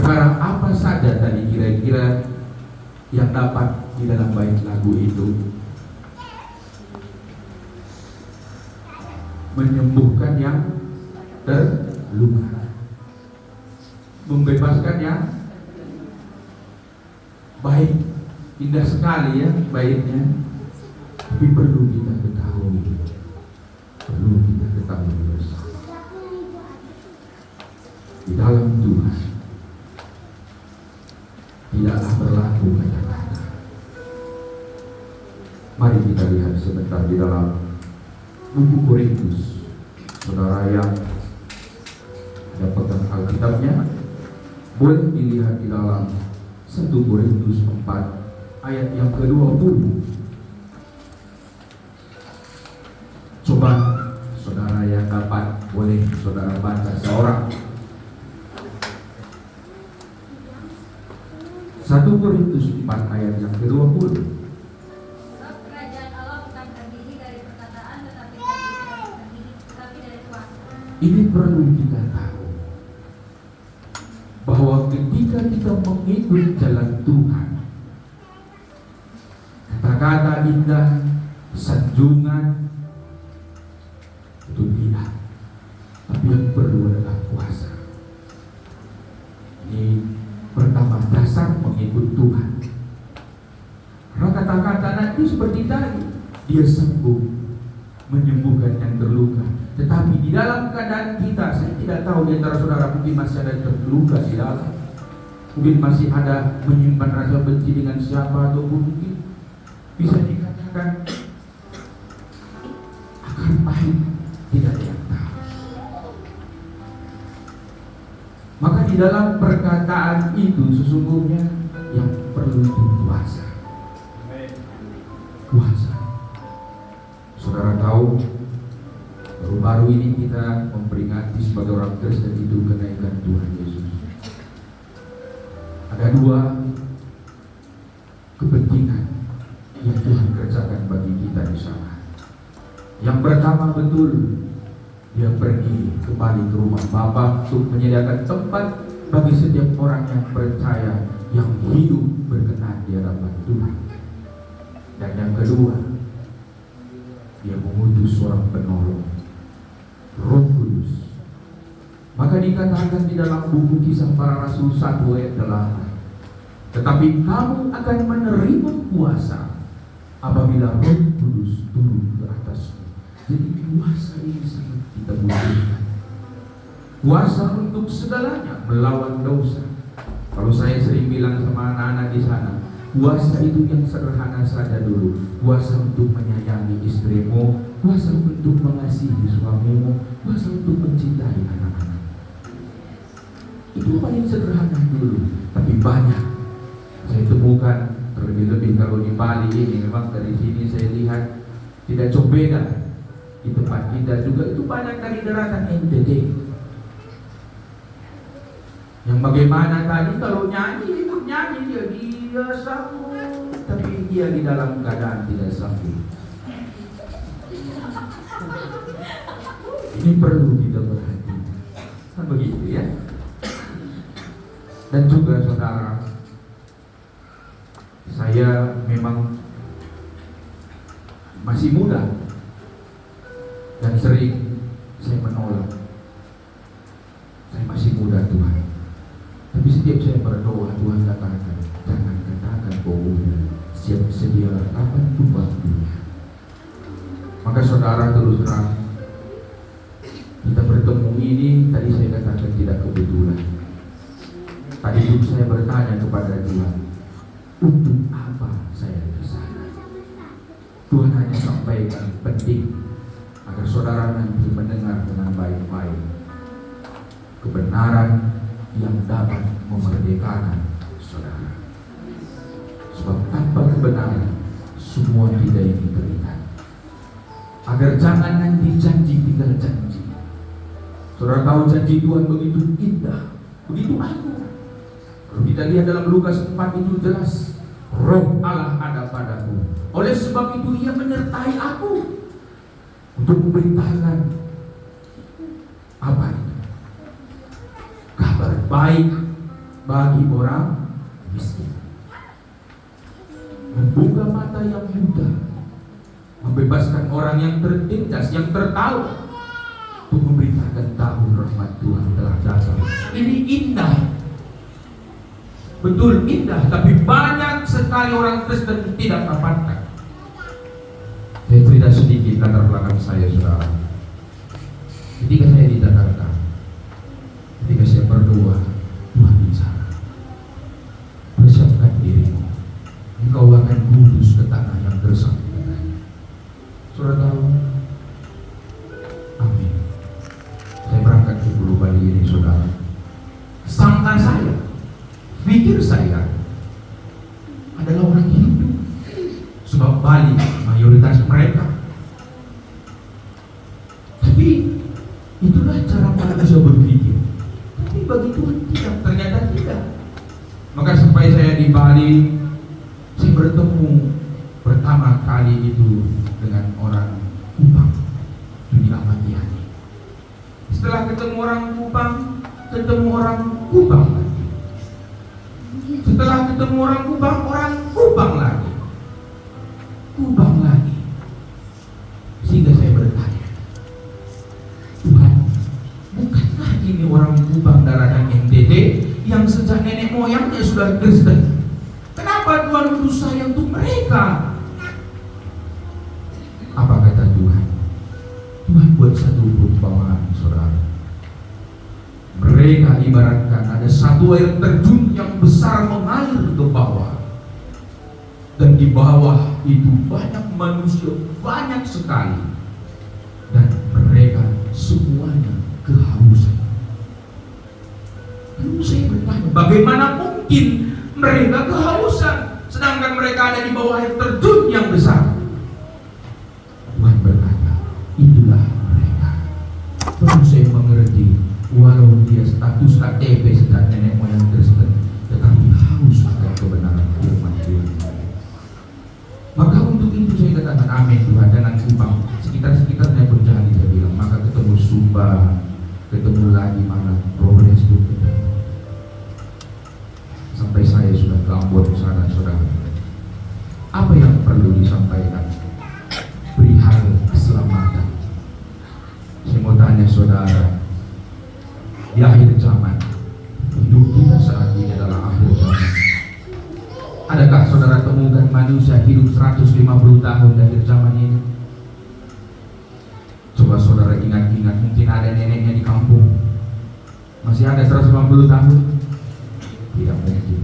Sekarang apa saja tadi kira-kira yang dapat di dalam bait lagu itu? Menyembuhkan yang terluka, membebaskan yang baik. Indah sekali ya baitnya, tapi perlu kita ketahui, di dalam Tuhan tidaklah berlaku kata-kata. Mari kita lihat sebentar di dalam buku Korintus. Saudara yang ada pegang Alkitabnya, boleh dilihat di dalam 1 Korintus 4 ayat yang ke-20. Coba saudara yang dapat, boleh saudara baca seorang. 1 Korintus 4 ayat yang ke-20. Ini perlu kita tahu, bahwa ketika kita mengikut jalan Tuhan, kata-kata indah, sanjungan itu tidak, tapi yang perlu adalah kuasa. Ini pertama, dasar mengikut Tuhan. Karena kata-kata nanti seperti tadi, dia sembuh, menyembuhkan yang terluka. Tetapi di dalam keadaan kita, saya tidak tahu di antara saudara mungkin masih ada terluka di dalam, mungkin masih ada menyimpan rasa benci dengan siapa, ataupun mungkin bisa dikatakan akar pahit, tidak ada yang tahu. Maka di dalam perkataan itu sesungguhnya yang perlu itu kuasa. Kuasa. Saudara tahu, baru-baru ini kita memperingati sebagai orang Kristen itu kenaikan Tuhan Yesus. Ada dua kepentingan yang Tuhan kerjakan bagi kita di sana. Yang pertama, betul, dia pergi kembali ke rumah Bapa untuk menyediakan tempat bagi setiap orang yang percaya, yang hidup berkenan di hadapan Tuhan. Dan yang kedua, dia mengutus seorang penolong, Roh Kudus. Maka dikatakan di dalam buku Kisah Para Rasul 1 ayat 8, tetapi kamu akan menerima kuasa apabila Roh Kudus turun ke atasmu. Jadi kuasa ini sangat kita butuhkan. Kuasa untuk segalanya, melawan dosa. Kalau saya sering bilang sama anak-anak di sana, kuasa itu yang sederhana saja dulu. Kuasa untuk menyayangi istrimu, kuasa untuk mengasihi suamimu, kuasa untuk mencintai anak-anak. Itu paling sederhana dulu. Tapi banyak saya temukan, terlebih-lebih kalau di Bali ini, memang dari sini saya lihat tidak jauh beda. Di tempat kita juga itu banyak dari daratan NTT. Yang bagaimana tadi kalau nyanyi, ikut nyanyi, dia sanggup, tapi dia di dalam keadaan tidak sanggup. Ini perlu kita perhatikan. Kan begitu ya. Dan juga saudara, saya memang masih muda dan sering saya menolak. Saya masih muda Tuhan. Tapi setiap saya berdoa, Tuhan katakan, jangan katakan bahwa siap sedia kapan pun waktunya. Maka saudara, terus terang, kita bertemu ini tadi saya katakan tidak kebetulan. Tadi pun saya bertanya kepada Tuhan, untuk apa saya ke sana? Tuhan hanya sampaikan penting agar saudara nanti mendengar dengan baik-baik kebenaran yang dapat memerdekakan saudara. Sebab tanpa kebenaran semua tidak ini berikan. Agar jangan nanti janji tinggal janji. Saudara tahu janji Tuhan begitu indah, begitu agung. Kalau kita lihat dalam Lukas 4 itu jelas, Roh Allah ada padaku. Oleh sebab itu ia menyertai aku untuk memberitakan apa itu? Kabar baik bagi orang miskin, membuka mata yang buta, membebaskan orang yang tertindas, yang tertawa, untuk memberitakan tahu rahmat Tuhan telah datang. Ini indah, betul indah, tapi banyak sekali orang Kristen tidak dapatkan. Saya cerita sedikit latar belakang saya, saudara. Ketika saya di Jakarta, ketika saya berdoa, Tuhan bicara, persiapkan dirimu, engkau akan kudus ke tanah yang gersang. Saudara tahu? Amin. Saya berangkat ke Pulau Bali ini, saudara. Sangka saya, pikir saya adalah orang Hindu, sebab Bali mayoritas mereka. Tapi itulah cara manusia berpikir. Tapi bagi Tuhan tidak, ternyata tidak. Maka sampai saya di Bali, saya bertemu pertama kali itu dengan orang Kupang, Juni Ahmad Yani. Setelah ketemu orang Kupang, ketemu orang Kupang lagi. Setelah ketemu orang Kupang lagi. Kupang lagi. Sehingga saya bertanya, Tuhan, bukankah ini orang Kupang daratan NTT yang sejak nenek moyangnya sudah Kristen? Kenapa Tuhan utus saya untuk mereka? Apa kata Tuhan? Tuhan buat satu perumpamaan, saudara. Mereka ibaratkan ada satu air terjun yang besar mengalir ke bawah, dan di bawah itu banyak manusia, banyak sekali, dan mereka semuanya kehausan. Lalu saya bertanya, bagaimana mungkin mereka kehausan sedangkan mereka ada di bawah air terjun yang besar? Tuhan berkata, itulah mereka. Lalu saya mengerti, walau dia status KTP sejak nenek moyang Kristen, tetapi haus akan kebenaran firman Tuhan. Maka untuk itu saya katakan amin Tuhan. Jangan Kupang, sekitar-sekitarnya pun jangan saya bilang. Maka ketemu Sumba, ketemu lagi mana Progres itu ketemu. Sampai saya sudah ke Ambon sana, saudara. Apa yang perlu disampaikan? Perihal keselamatan. Saya mau tanya saudara, di akhir zaman, hidup kita saat ini adalah akhir zaman. Adakah saudara temukan manusia hidup 150 tahun di akhir zaman ini? Coba saudara ingat-ingat, mungkin ada neneknya di kampung masih ada 150 tahun? Tidak mungkin.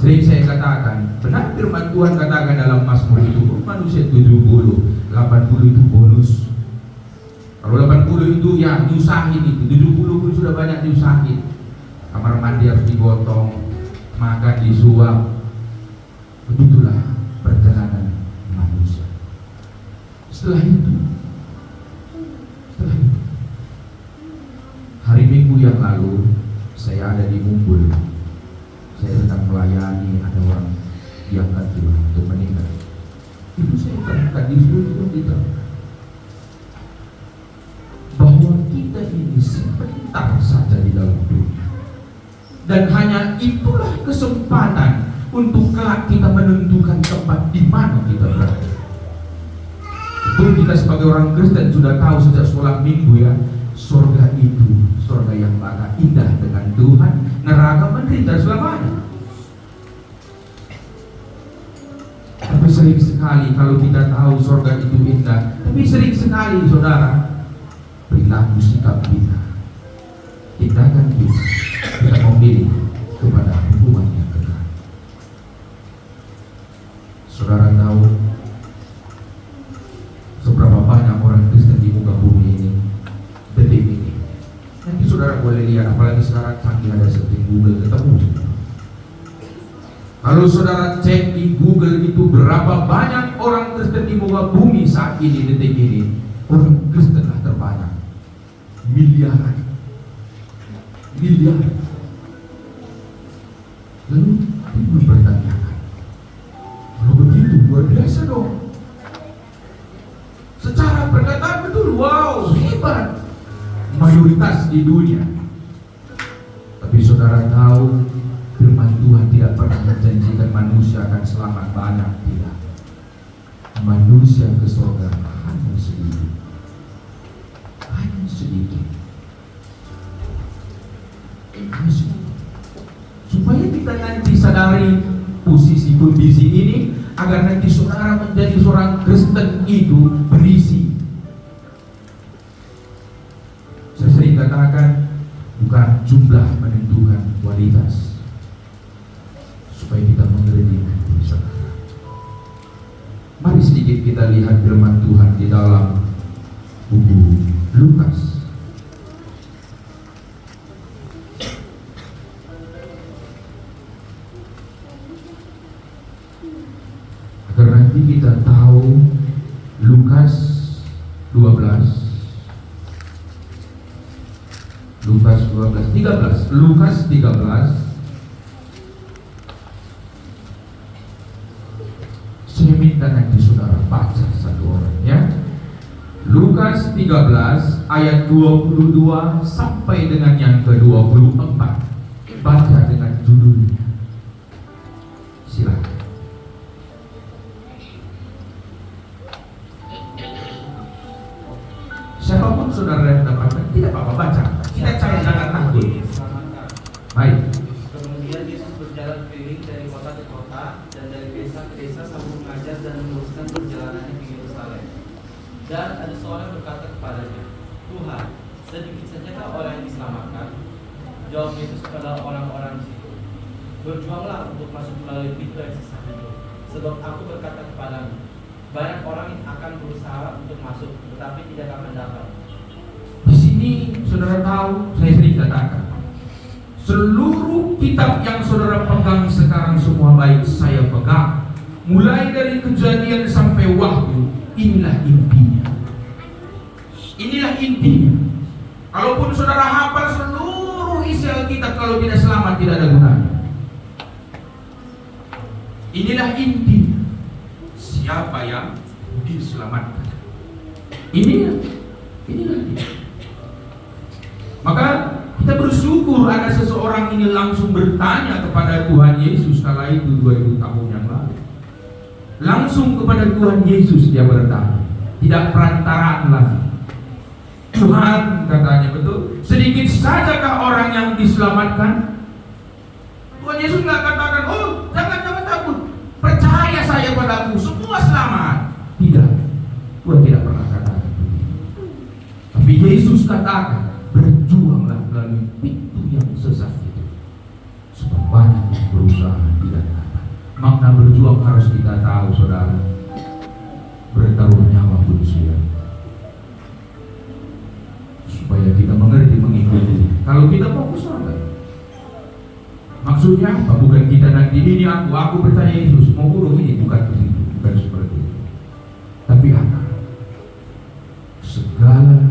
Sering saya katakan, benar firman Tuhan katakan dalam Mazmur itu, manusia 70, 80 itu bonus. Kalau 80 itu ya nyusahin itu, 70 pun sudah banyak nyusahin. Kamar mandi harus digotong, makan disuap. Begitulah perjalanan manusia. Setelah itu, hari Minggu yang lalu saya ada di Mumbul. Saya sedang melayani, ada orang diangkat Tuhan untuk meninggal. Itu saya terangkan di seluruh kita bahwa kita ini sebentar saja di dalam dunia, dan hanya itulah kesempatan untuk kelak kita menentukan tempat di mana kita berada. Itu kita sebagai orang Kristen sudah tahu sejak sekolah minggu ya, surga itu surga yang maha indah dengan Tuhan, neraka menderita selamanya. Tapi sering sekali kalau kita tahu surga itu indah, tapi sering sekali saudara, perilaku sikap kita, tindakan kita memilih kepada hukuman yang kekal. Saudara tahu seberapa banyak orang Kristen di muka bumi ini detik ini. Nanti saudara boleh lihat, apalagi sekarang canggih ada setting Google, ketemu. Kalau saudara cek di Google itu berapa banyak orang Kristen di muka bumi saat ini, detik ini, orang Kristen lah terbanyak, miliaran. Lalu timbul pertanyaan, kalau begitu luar biasa dong. Secara perkataan betul, wow, hebat mayoritas di dunia. Tapi saudara tahu firman Tuhan tidak pernah menjanjikan manusia akan selamat banyak, tidak. Manusia ke surga hanya sedikit. Hanya sedikit. Supaya kita nanti sadari posisi kondisi ini, agar nanti saudara menjadi seorang Kristen itu berisi. Saya sering katakan, bukan jumlah menentukan kualitas. Supaya kita mengerti nanti, saudara. Mari sedikit kita lihat firman Tuhan di dalam buku Lukas. Agar nanti kita tahu Lukas 12, Lukas 13. Saya minta nanti saudara baca satu orang, ya. Lukas 13 ayat 22 sampai dengan yang ke-24. Baca dengan judulnya. Silakan. Siapapun saudara yang dapatkan, tidak apa-apa baca. Kita cari, jangan takut. Baik. Kemudian Yesus berjalan keliling dari kota ke kota dan dari desa ke desa sambil mengajar dan meneruskan perjalanannya ke Yerusalem. Dan ada seorang berkata kepadanya, Tuhan, sedikit sajakah orang yang diselamatkan? Jawab Yesus kepada orang-orang di situ, berjuanglah untuk masuk melalui pintu yang sesak itu, sebab aku berkata kepadamu, banyak orang yang akan berusaha untuk masuk, tetapi tidak akan mendapat. Di sini saudara tahu, saya sering katakan, seluruh kitab yang saudara pegang sekarang semua baik saya pegang, mulai dari Kejadian sampai Wahyu, inilah intinya. Inilah intinya. Kalaupun saudara hafal seluruh isi Alkitab, kalau tidak selamat tidak ada gunanya. Inilah intinya. Siapa yang diselamatkan? Inilah dia. Maka kita bersyukur ada seseorang ini langsung bertanya kepada Tuhan Yesus kala itu 2000 tahun yang lalu. Langsung kepada Tuhan Yesus dia bertanya, tidak perantaraan lagi. Tuhan, katanya, betul, sedikit sajakah orang yang diselamatkan? Tuhan Yesus nggak katakan, oh jangan takut, percaya saya padamu, semua selamat. Tidak, Tuhan tidak pernah katakan begitu. Tapi Yesus katakan, berjuanglah melalui pintu yang sesat itu, sebab banyak yang berusaha tidak dapat. Makna berjuang harus kita tahu, saudara. Bertaruh nyawa manusia, supaya kita mengerti, mengikuti. Kalau kita fokus saja, maksudnya apa? Bukan kita nanti ini aku percaya Yesus, mau bunuh ini, bukan begitu, bukan seperti itu. Tapi apa? Segala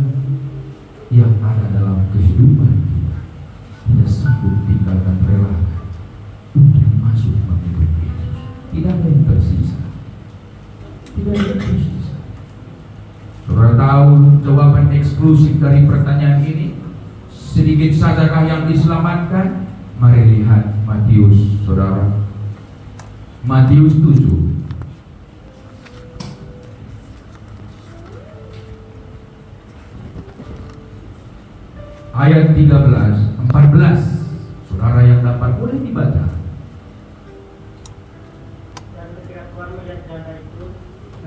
yang ada dalam kehidupan kita, kita sanggup tinggalkan, relakan untuk masuk mengikuti Yesus. Tidak ada yang tersisa. Tidak ada yang tersisa. Saudara tahu jawaban eksklusif dari pertanyaan ini? Sedikit sajakah yang diselamatkan? Mari lihat Matius, saudara. Matius 7. Ayat 13, 14. Saudara yang dapat boleh dibaca.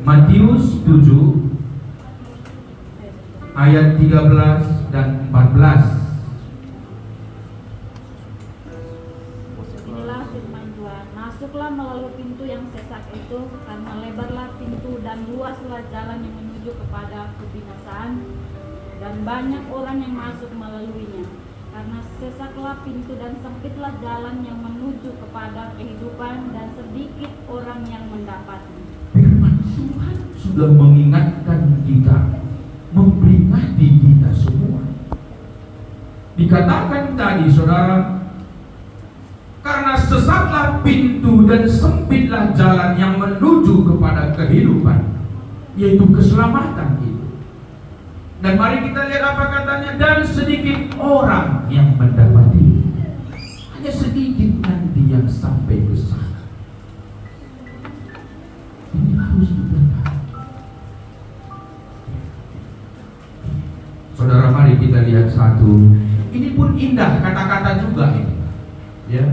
Matius 7 ayat 13 dan 14. Inilah firman Tuhan, masuklah melalui pintu yang sesak itu, karena lebarlah pintu dan luaslah jalan yang menuju kepada kebinasaan, dan banyak orang yang masuk melaluinya. Karena sesaklah pintu dan sempitlah jalan yang menuju kepada kehidupan, dan sedikit orang yang mendapatnya. Firman Tuhan sudah mengingatkan kita, memperingati kita semua. Dikatakan tadi, saudara, karena sesatlah pintu dan sempitlah jalan yang menuju kepada kehidupan, yaitu keselamatan itu. Dan mari kita lihat apa katanya, dan sedikit orang yang mendapati. Saudara, mari kita lihat satu. Ini pun indah kata-kata juga ini. Ya.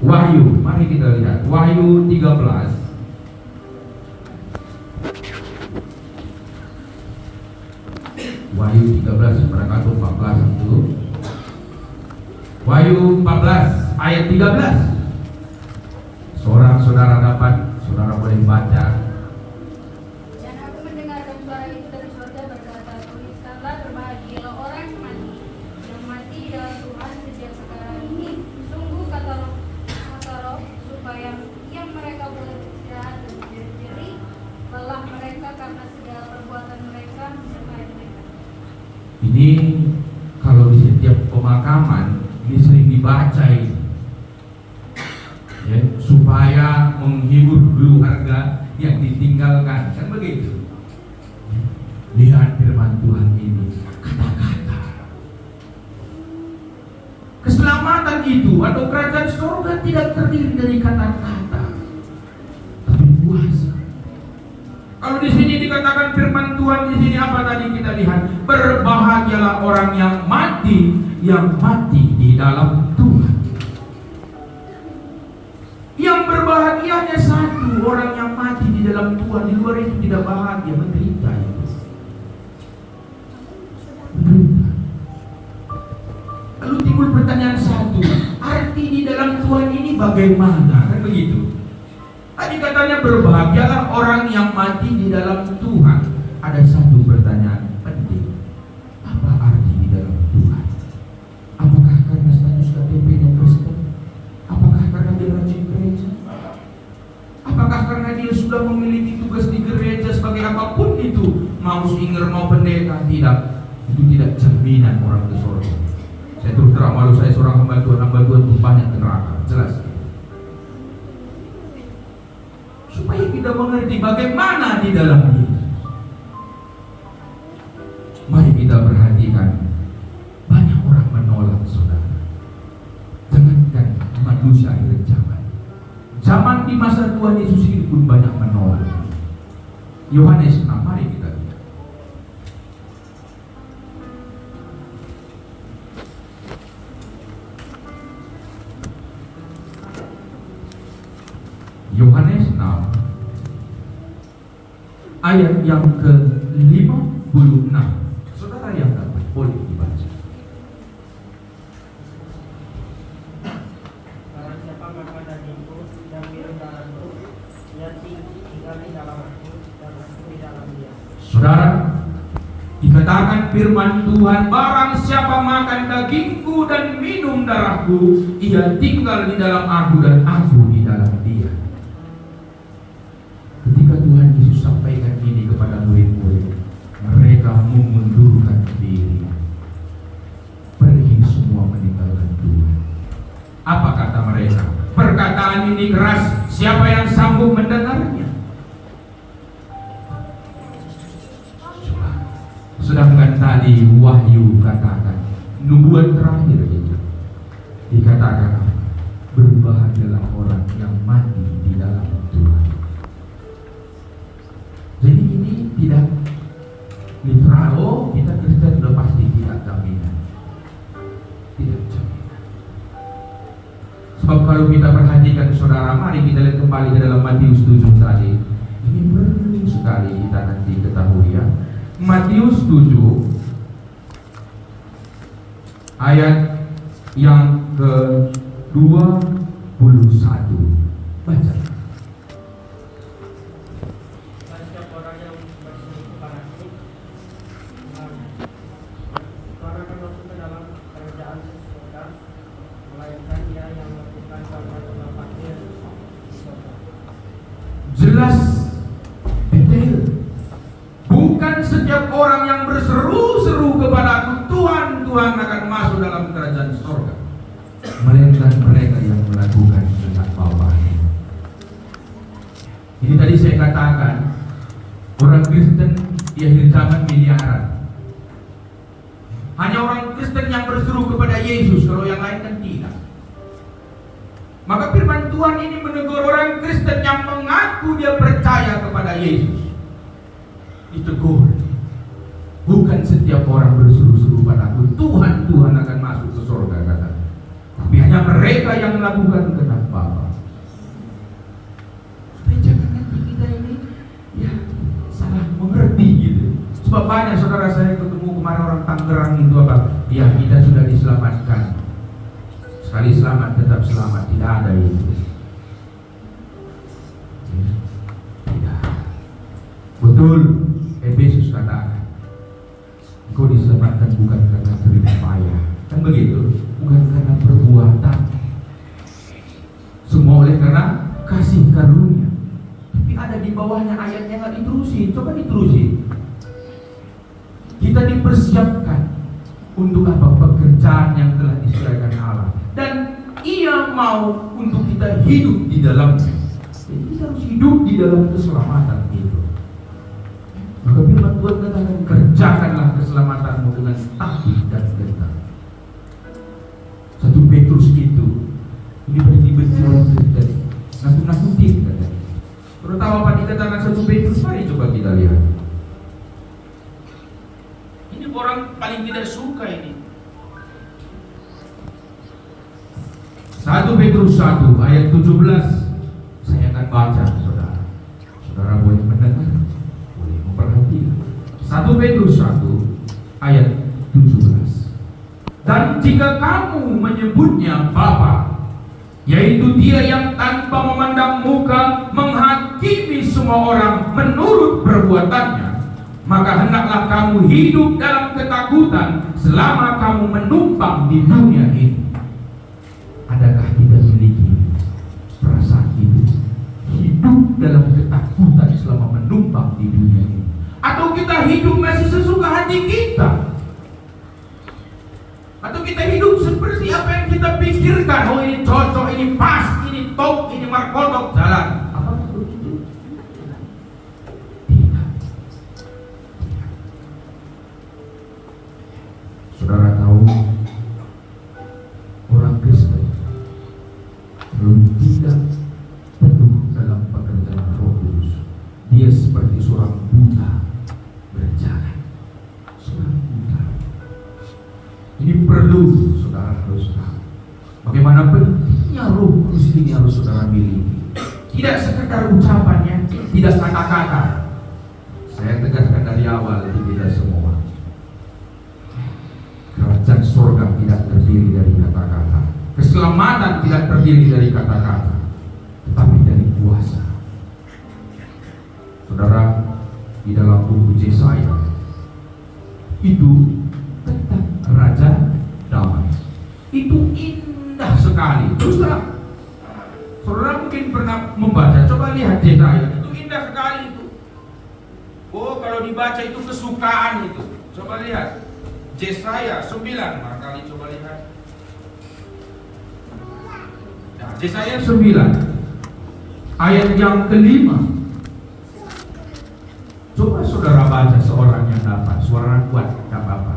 Wahyu, mari kita lihat. Wahyu 13. Wahyu 13 barangkali 14 itu. Wahyu 14 ayat 13. Saudara dapat, saudara boleh baca. Dan aku mendengarkan suara itu dari surga berkata, tuliskanlah berbahagialah orang yang mati di dalam Tuhan sejak sekarang ini. Sungguh kata roh supaya yang mereka boleh beristirahat dan menjeri lelah mereka karena segala perbuatan mereka menyertai mereka. Ini kalau di setiap pemakaman ini sering dibaca ini. Ya, supaya menghibur keluarga yang ditinggalkan, kan begitu. Lihat firman Tuhan ini, kata-kata. Keselamatan itu atau kerajaan surga tidak terdiri dari kata-kata, tapi kuasa. Kalau di sini dikatakan firman Tuhan di sini apa tadi kita lihat? Berbahagialah orang yang mati di dalam Tuhan. Yang berbahagia hanya satu, orang yang mati di dalam Tuhan. Di luar itu tidak bahagia, menderita itu. Menderita. Lalu timbul pertanyaan satu, arti di dalam Tuhan ini bagaimana? Kan begitu. Tadi katanya berbahagialah orang yang mati di dalam Tuhan. Ada satu pertanyaan penting. Apa arti di dalam Tuhan? Apakah karena status KTP-nya Kristen? Apakah karena dia rajin gereja? Apakah karena dia sudah memiliki tugas di gereja sebagai apapun itu? Mau singer, mau pendeta? Tidak. Itu tidak cerminan orang ke surga. Saya terus terang, malu saya seorang hamba Tuhan itu banyak ke neraka. Jelas. Supaya kita mengerti bagaimana di dalam Yesus. Mari kita perhatikan. Banyak orang menolak saudara. Jangankan manusia akhir zaman. Zaman di masa Tuhan Yesus ini pun banyak menolak. Yohanes 6, mari kita lihat. Yohanes 6 ayat yang ke-56. Saudara yang dapat boleh dibaca. Barang siapa makan dagingku dan minum darahku, ia tinggal di dalam aku dan aku di dalam dia. Saudara, dikatakan firman Tuhan, barang siapa makan dagingku dan minum darahku, ia tinggal di dalam aku dan aku di dalam dia. Ketika Tuhan Yesus sampaikan ini kepada murid-murid, mereka mengundurkan diri, pergi semua meninggalkan Tuhan. Apa kata mereka? Perkataan ini keras, siapa yang sanggup mendengarnya? Sedangkan tadi Wahyu katakan, nubuat terakhir itu dikatakan, berbahagialah orang yang mati di dalam Tuhan. Jadi ini tidak literal, oh kita Kristen sudah pasti tidak jaminan. Tidak jaminan. Sebab kalau kita perhatikan saudara, mari kita lihat kembali ke dalam Matius 7 tadi. Ini perlu sekali kita nanti ketahui ya. Matius 7 ayat yang ke-21. Baca. Setiap orang yang berseru kepadaku, orang akan masuk ke dalam kerajaan surga, melainkan dia yang melakukan perbuatan Bapaknya di surga. Jelas, detail. Bukan setiap orang yang berseru-seru kepada aku, Tuhan, Tuhan akan masuk dalam kerajaan surga, melainkan mereka yang melakukan kehendak Bapaknya. Ini tadi saya katakan, orang Kristen di akhir zaman miliaran. Hanya orang Kristen yang berseru kepada Yesus, kalau yang lain kan tidak. Maka firman Tuhan ini menegur orang Kristen yang mengaku dia percaya kepada Yesus. Ditegur. Bukan setiap orang berseru-seru melakukan kehendak Bapa. Supaya jangan nanti kita ini ya salah mengerti gitu. Sebab banyak saudara saya ketemu kemarin orang Tangerang itu apa? Ya kita sudah diselamatkan. Sekali selamat tetap selamat, tidak ada itu. Ya, tidak. Betul, Efesus katakan, engkau diselamatkan bukan karena jerih payah, kan begitu? Bukan karena perbuatan. Semua oleh karena kasih karunia. Tapi ada di bawahnya ayatnya nggak diterusin. Coba diterusin. Kita dipersiapkan untuk apa? Pekerjaan yang telah disediakan Allah. Dan Ia mau untuk kita hidup di dalamnya. Jadi kita harus hidup di dalam keselamatan itu. Maka firman Tuhan katakan, kerjakanlah keselamatanmu dengan takut dan gentar. 1 Petrus itu, ini berarti betul dan nakut-nakutin katanya. Perlu tahu apa dikatakan 1 Petrus? Mari coba kita lihat. Ini orang paling tidak suka ini. 1 Petrus 1 ayat 17. Saya akan baca, saudara. Saudara boleh mendengar, boleh memperhatikan. 1 Petrus 1 ayat 17. Dan jika kamu menyebutnya Bapa, yaitu Dia yang tanpa memandang muka menghakimi semua orang menurut perbuatannya, maka hendaklah kamu hidup dalam ketakutan selama kamu menumpang di dunia ini. Adakah kita memiliki perasaan itu? Hidup dalam ketakutan selama menumpang di dunia ini? Atau kita hidup masih sesuka hati kita? Atau kita hidup seperti apa yang kita pikirkan? Oh ini cocok, ini pas, ini top, ini markotok, jalan. Apa begitu? Tidak. Saudara tahu, orang Kristen belum tidak penuh dalam pekerjaan Roh Kudus. Dia seperti seorang buta berjalan. Seorang buta. Ini perlu saudara harus tahu. Bagaimana pentingnya Roh Kudus ini harus saudara miliki. Tidak sekedar ucapannya, tidak kata-kata. Saya tegaskan dari awal itu kita semua. Kerajaan surga tidak terdiri dari kata-kata. Keselamatan tidak terdiri dari kata-kata, tetapi dari kuasa. Saudara, di dalam buku Yesaya itu tentang Raja Damai. Itu indah sekali. Terus terang, saudara mungkin pernah membaca. Coba lihat Yesaya, itu indah sekali itu. Oh, kalau dibaca itu kesukaan itu. Coba lihat Yesaya 9, barangkali coba lihat. Nah, Yesaya 9 ayat yang kelima. Coba saudara baca, seorang yang dapat, suara kuat, tidak apa-apa.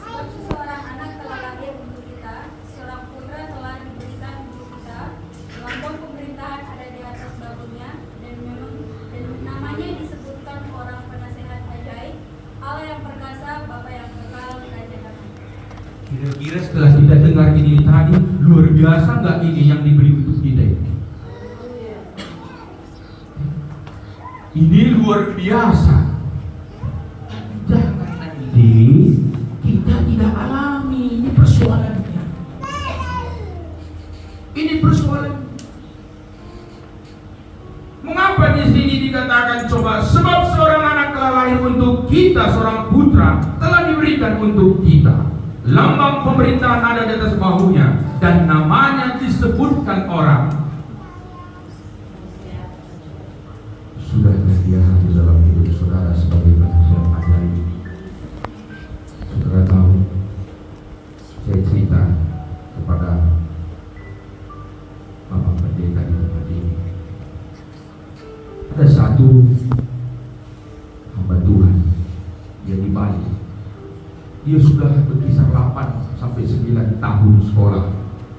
Sebab seorang anak telah lahir untuk kita, seorang putra telah diberikan untuk kita, lambang pemerintahan ada di atas bahunya, dan namanya disebutkan orang penasehat ajaib, Allah yang perkasa, Bapa yang kekal, Raja damai. Kira-kira setelah kita dengar ini tadi, luar biasa nggak ini yang diberi untuk kita ini? Ini luar biasa. Jangan nanti kita tidak alami. Ini persoalannya. Ini persoalan. Mengapa di sini dikatakan coba? Sebab seorang anak telah lahir untuk kita, seorang putra telah diberikan untuk kita. Lambang pemerintahan ada di atas bahunya, dan namanya disebutkan orang. Sudahkah dia hadir dalam hidup saudara sebagai manusia ajaib? Saudara tahu, saya cerita kepada Bapak Pendeta di tempat ini. Ada satu hamba Tuhan, dia di Bali. Dia sudah berkisar 8 sampai 9 tahun sekolah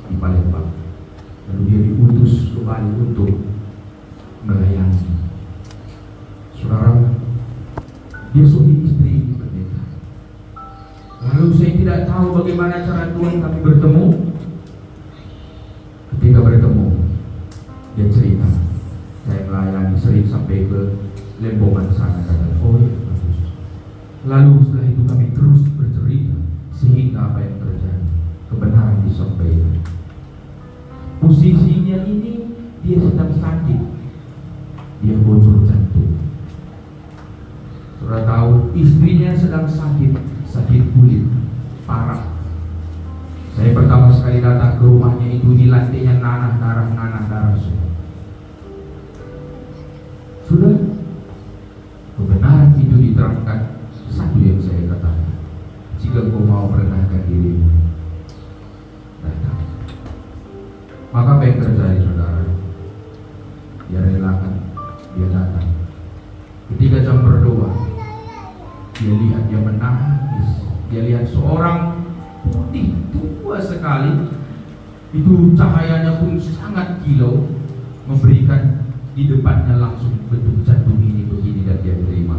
di Palembang. Lalu dia diutus ke Bali untuk melayani. Saudara, dia suami istri pendeta. Lalu saya tidak tahu bagaimana cara Tuhan kami bertemu. Ketika Dia cerita, saya melayani sering sampai ke Lembongan sana, kata, oh ya bagus. Lalu setelah itu kami terus bercerita sehingga apa yang terjadi, kebenaran disampaikan. Posisinya ini dia sedang sakit, dia bocor jantung. Saudara tahu, istrinya sedang sakit kulit parah. Saya pertama sekali datang ke rumahnya itu, di lantainya nanah darah semua. Sudah, kebenaran itu diterangkan. Satu yang saya katakan, jika kau mau merendahkan dirimu, datang. Maka apa yang terjadi, saudara? Dia relakan, dia datang. Ketika jam berdoa, dia lihat dia menangis. Dia lihat seorang putih tua sekali, itu cahayanya pun sangat kilau, memberikan di depannya langsung bentuk jantung ini begini, dan dia terima.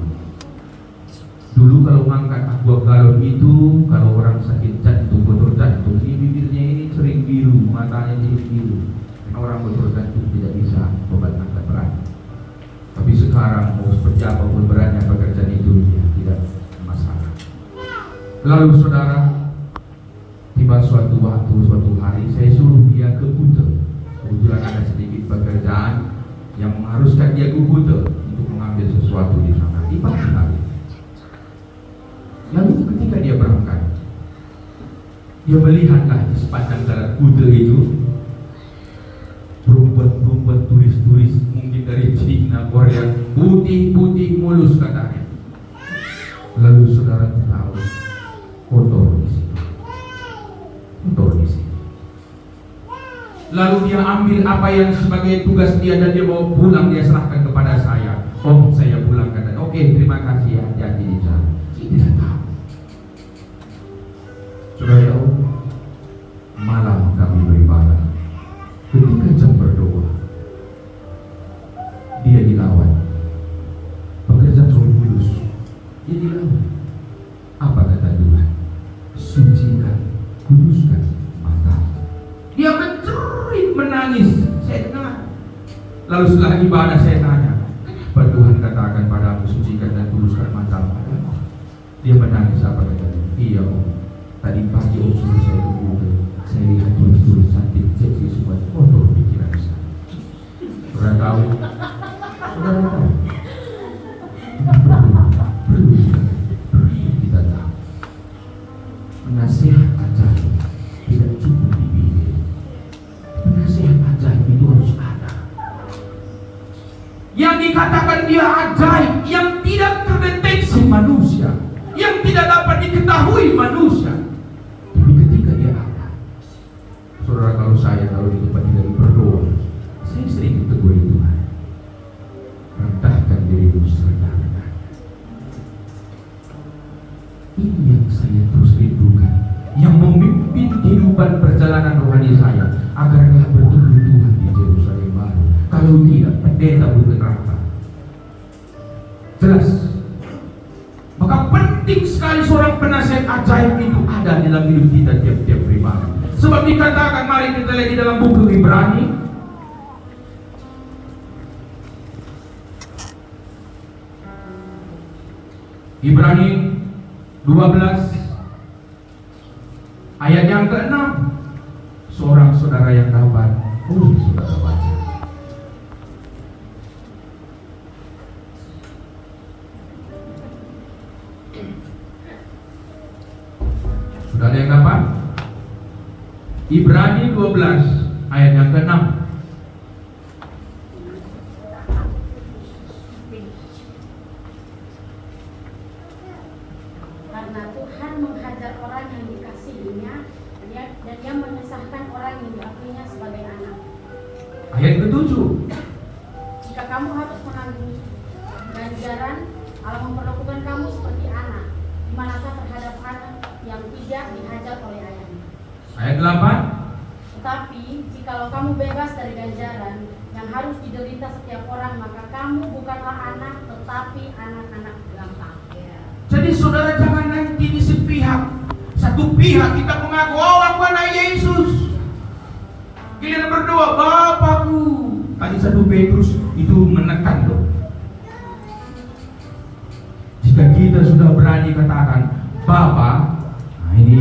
Dulu kalau mengangkat aqua galon itu, kalau orang sakit jantung, bocor jantung, ini bibirnya ini sering biru, matanya jadi biru. Karena orang bocor jantung tidak bisa obat angkat berat. Tapi sekarang mau seperti apapun beratnya pekerjaan itu, ya tidak masalah. Lalu saudara, tiba suatu waktu, suatu hari saya suruh dia ke Kute. Kebetulan ada sedikit pekerjaan yang mengharuskan dia ke Kute untuk mengambil sesuatu di sana di pagi hari. Lalu ketika dia berangkat, dia melihatlah di sepanjang jalan Kute itu perempuan-perempuan turis-turis, mungkin dari Cina, Korea, putih-putih mulus katanya. Lalu saudara tahu, kotor di sini. Lalu dia ambil apa yang sebagai tugas dia dan dia bawa pulang, dia serahkan kepada saya. Oh, saya pulang, katanya. Oke, terima kasih ya, hati-hati di jalan. Saya tidak tahu. Saudara tahu, malam kami beribadah. Ketika jam berdoa, dia dilawan. Pekerjaan Roh Kudus, dia dilawan. Apa kata Tuhan? Sucikan, kuduskan mata. Dia menjerit, menangis. Saya dengar. Lalu setelah ibadah saya tanya, kenapa Tuhan katakan padamu sucikan dan kuduskan mata? Dia menangis. Apa katanya? Iya Om, tadi pagi Om suruh saya ke Google. Saya lihat tulis-tulis cantik, seksi semua, kotor pikiran saya. Saudara tahu? Perlu kita tahu. Nasihat ajaib tidak cukup di bibir. Nasihat ajaib itu harus ada. Yang dikatakan dia ajaib, yang tidak terdeteksi manusia, yang tidak dapat diketahui manusia. Tapi ketika dia ada, saudara, kalau di tempat kita berdoa, saya sering ditegur Tuhan, rendahkan dirimu serendah-rendahnya. Ini yang saya terus rindukan, yang memimpin kehidupan perjalanan rohani saya, agarlah bertemu Tuhan di Yerusalem baru. Kalau tidak, pendeta pun neraka. Jelas. Maka penting sekali seorang penasihat ajaib itu ada dalam hidup kita tiap-tiap pribadi. Sebab dikatakan, mari kita lihat di dalam buku Ibrani. Ibrani 12 ayat yang ke-6. Seorang saudara yang dapat, saudara baca. Sudah ada yang dapat? Ibrani 12 ayat yang ke-6. Karena Tuhan menghajar orang yang dikasihinya, dan dia menyesahkan orang yang diakuinya sebagai anak. Ayat ke-7. Jika kamu harus menanggung ganjaran, Allah memperlakukan kamu seperti anak. Di manakah terhadap anak yang tidak dihajar oleh ayahnya? Ayat 8. Tetapi jikalau kamu bebas dari ganjaran yang harus diderita setiap orang, maka kamu bukanlah anak, tetapi anak-anak gampang. Jadi saudara jangan nanti di sepihak. Satu pihak kita mengaku, oh aku anak Yesus. Giliran berdoa, Bapakku, Tadi 1 Petrus itu menekan loh. Jika kita sudah berani katakan Bapa, nah ini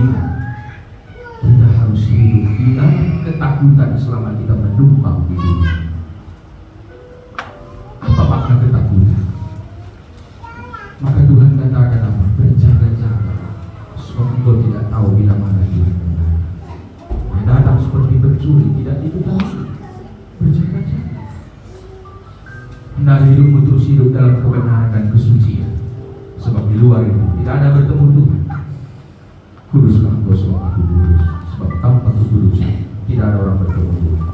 kita harus hidup di dalam ketakutan selama kita menumpang di dunia. Apa makna ketakutan? Maka Tuhan katakan apa? Berjaga-jaga, sebab engkau tidak tahu bila mana Tuhan datang. Yang datang seperti pencuri, tidak diketahui. Berjaga-jaga. Hendaklah hidupmu terus hidup dalam kebenaran dan kesucian, sebab di luar itu tidak ada bertemu Tuhan. Kuduslah engkau sebab aku kudus, sebab tanpa kekudusan tidak ada orang bertemu Tuhan.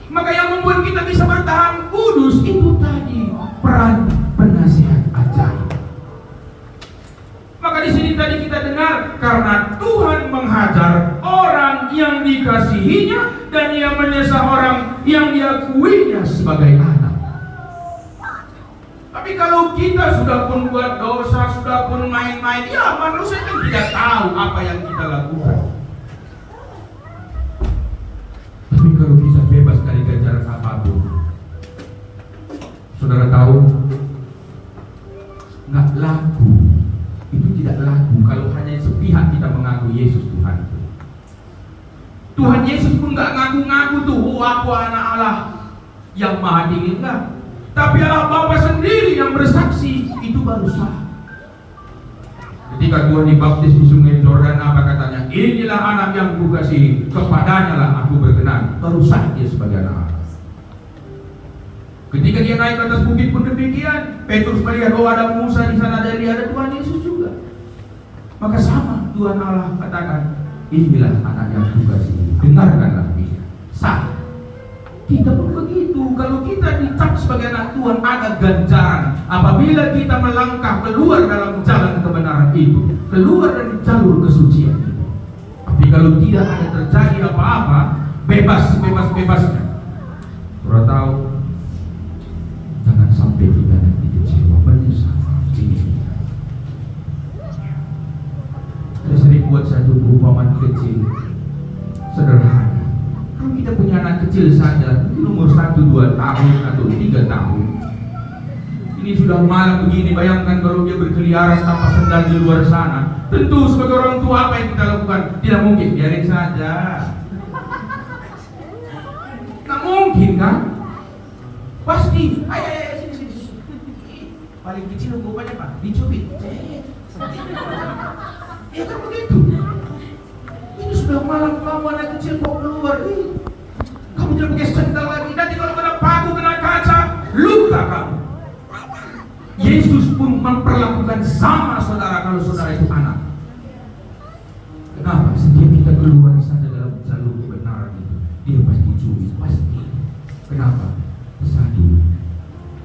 Maka yang membuat kita bisa bertahan kudus itu tadi peran penasihat ajaib. Maka di sini tadi kita dengar karena Tuhan menghajar orang yang dikasihinya dan ia menyesal orang yang diakuinya sebagai anak. Tapi kalau kita sudah pun buat dosa, sudah pun main-main, ya manusia kan tidak tahu apa yang kita lakukan. Tapi kalau bisa bebas dari ganjaran apapun, saudara tahu, nggak laku. Itu tidak laku kalau hanya sepihak kita mengaku Yesus Tuhan. Tuhan Yesus pun nggak ngaku-ngaku tuh, oh aku anak Allah yang maha tinggi, enggak. Tapi Allah Bapa sendiri yang bersaksi, itu baru sah. Ketika Tuhan dibaptis di sungai Yordan, apa katanya? Inilah anak yang kukasihi, kepadanya lah aku berkenan. Baru sah dia sebagai anak Allah. Ketika dia naik ke atas bukit pun demikian. Petrus melihat, oh ada Musa di sana, dan dia ada Tuhan Yesus juga. Maka sama Tuhan Allah katakan, inilah anak yang kukasihi, dengarkanlah dia. Sah. Kita pun begitu. Kalau kita dicap sebagai anak Tuhan, ada ganjaran apabila kita melangkah keluar dalam jalan kebenaran itu, keluar dari jalur kesucian itu. Tapi kalau tidak ada terjadi apa-apa, bebasnya. Saudara tahu, jangan sampai kita nanti kecewa, menyesal. Ini saya sering buat satu perumpamaan kecil, sederhana. Kalau kita punya anak kecil saja, mungkin umur 1-2 tahun atau 3 tahun, ini sudah malam begini, bayangkan kalau dia berkeliaran tanpa sendal di luar sana. Tentu sebagai orang tua apa yang kita lakukan? Tidak mungkin, biarin saja. Tidak mungkin kan? Pasti, ayo sini. Paling kecil rupanya Pak, dicubit. Ya kan begitu. Ini sudah malam, kamu anak kecil mau keluar. Kamu tidak pakai sendal lagi. Nanti kalau kena paku, kena kaca, luka kamu. Yesus pun memperlakukan sama saudara kalau saudara itu anak. Kenapa? Setiap kita keluar saja dalam jalur kebenaran itu, dia pasti curi, pasti. Kenapa? Satu,